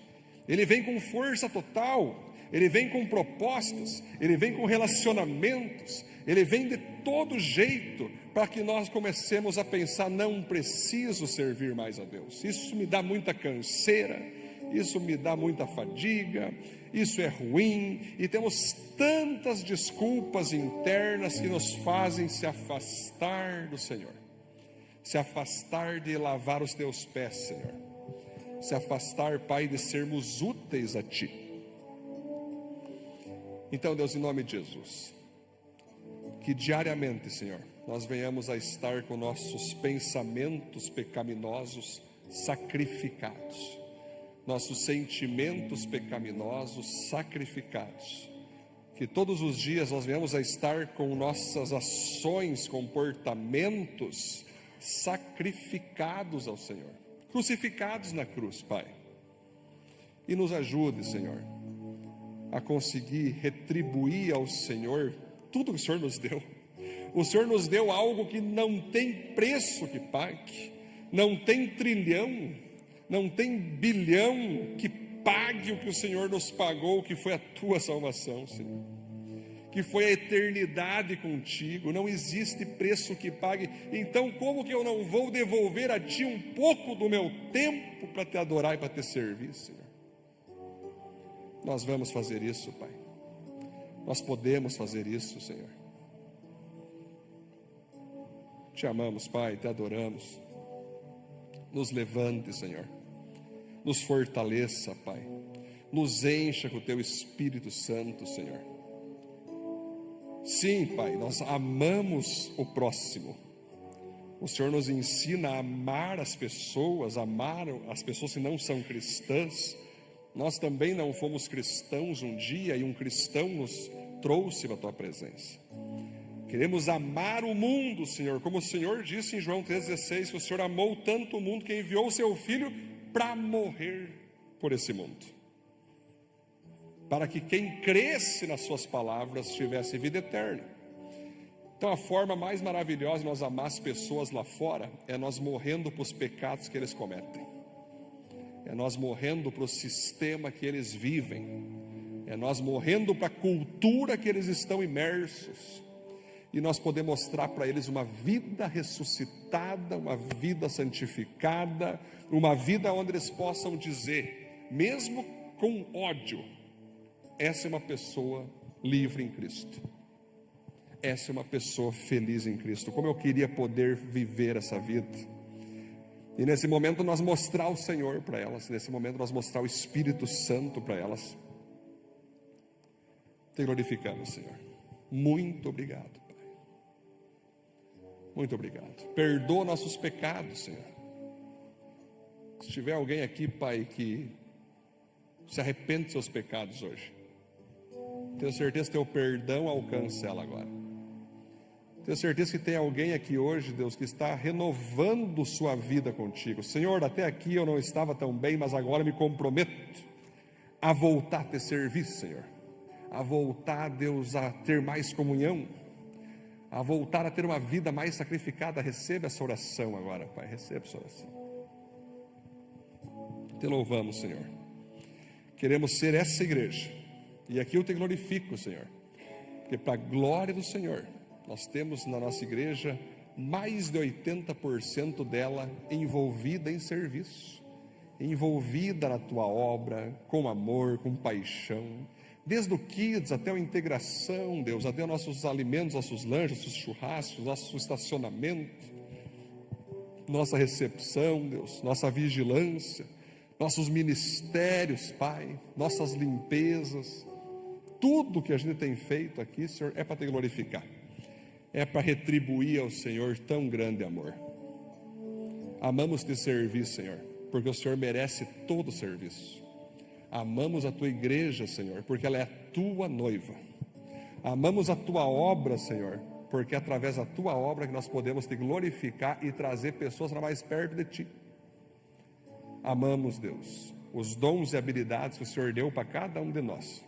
Ele vem com força total, Ele vem com propostas, Ele vem com relacionamentos, Ele vem de todo jeito, para que nós comecemos a pensar: não preciso servir mais a Deus, isso me dá muita canseira, isso me dá muita fadiga, isso é ruim, e temos tantas desculpas internas que nos fazem se afastar do Senhor, se afastar de lavar os teus pés, Senhor, se afastar, Pai, de sermos úteis a Ti. Então, Deus, em nome de Jesus, que diariamente, Senhor, nós venhamos a estar com nossos pensamentos pecaminosos sacrificados, nossos sentimentos pecaminosos sacrificados, que todos os dias nós venhamos a estar com nossas ações, comportamentos sacrificados ao Senhor, crucificados na cruz, Pai. E nos ajude, Senhor, a conseguir retribuir ao Senhor tudo que o Senhor nos deu. O Senhor nos deu algo que não tem preço que pague, não tem trilhão, não tem bilhão que pague o que o Senhor nos pagou, que foi a tua salvação, Senhor, que foi a eternidade contigo. Não existe preço que pague. Então, como que eu não vou devolver a Ti um pouco do meu tempo para Te adorar e para Te servir, Senhor? Nós vamos fazer isso, Pai. Nós podemos fazer isso, Senhor. Te amamos, Pai, Te adoramos. Nos levante, Senhor. Nos fortaleça, Pai. Nos encha com o Teu Espírito Santo, Senhor. Sim, Pai, nós amamos o próximo. O Senhor nos ensina a amar as pessoas que não são cristãs. Nós também não fomos cristãos um dia e um cristão nos trouxe para a Tua presença. Queremos amar o mundo, Senhor, como o Senhor disse em João 3,16, que o Senhor amou tanto o mundo que enviou o Seu Filho para morrer por esse mundo, para que quem cresce nas Suas palavras tivesse vida eterna. Então a forma mais maravilhosa de nós amar as pessoas lá fora é nós morrendo para os pecados que eles cometem, é nós morrendo para o sistema que eles vivem, é nós morrendo para a cultura que eles estão imersos, e nós podemos mostrar para eles uma vida ressuscitada, uma vida santificada, uma vida onde eles possam dizer, mesmo com ódio, essa é uma pessoa livre em Cristo, essa é uma pessoa feliz em Cristo. Como eu queria poder viver essa vida. E nesse momento nós mostrar o Senhor para elas, nesse momento nós mostrar o Espírito Santo para elas. Te glorificamos, Senhor. Muito obrigado, Pai. Muito obrigado. Perdoa nossos pecados, Senhor. Se tiver alguém aqui, Pai, que se arrepende dos seus pecados hoje, tenho certeza que Teu perdão alcança ela agora. Tenho certeza que tem alguém aqui hoje, Deus, que está renovando sua vida contigo. Senhor, até aqui eu não estava tão bem, mas agora me comprometo a voltar a Te servir, Senhor. A voltar, Deus, a ter mais comunhão, a voltar a ter uma vida mais sacrificada. Receba essa oração agora, Pai, receba essa oração. Te louvamos, Senhor. Queremos ser essa igreja, e aqui eu Te glorifico, Senhor, porque para a glória do Senhor, nós temos na nossa igreja mais de 80% dela envolvida em serviço, envolvida na Tua obra, com amor, com paixão, desde o kids até a integração, Deus, até os nossos alimentos, nossos lanches, nossos churrascos, nosso estacionamento, nossa recepção, Deus, nossa vigilância, nossos ministérios, Pai, nossas limpezas, tudo que a gente tem feito aqui, Senhor, é para Te glorificar, é para retribuir ao Senhor tão grande amor. Amamos Te servir, Senhor, porque o Senhor merece todo o serviço. Amamos a Tua igreja, Senhor, porque ela é a Tua noiva. Amamos a Tua obra, Senhor, porque é através da Tua obra que nós podemos Te glorificar e trazer pessoas para mais perto de Ti. Amamos, Deus, os dons e habilidades que o Senhor deu para cada um de nós.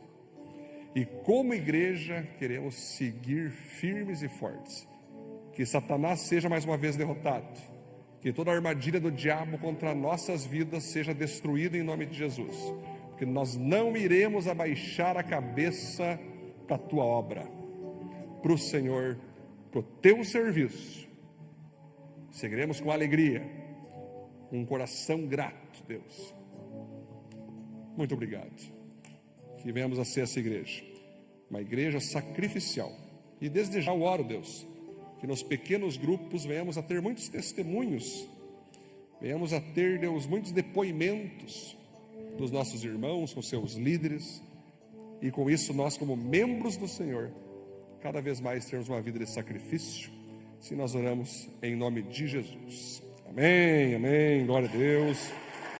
E como igreja queremos seguir firmes e fortes. Que Satanás seja mais uma vez derrotado, que toda a armadilha do diabo contra nossas vidas seja destruída em nome de Jesus, porque nós não iremos abaixar a cabeça para a Tua obra, para o Senhor, para o Teu serviço. Seguiremos com alegria, com um coração grato, Deus, Muito obrigado. Que venhamos a ser essa igreja, uma igreja sacrificial. E desde já eu oro, Deus, que nos pequenos grupos venhamos a ter muitos testemunhos, venhamos a ter, Deus, muitos depoimentos dos nossos irmãos com seus líderes, e com isso nós, como membros do Senhor, cada vez mais termos uma vida de sacrifício. Se nós oramos em nome de Jesus. Amém, amém, glória a Deus.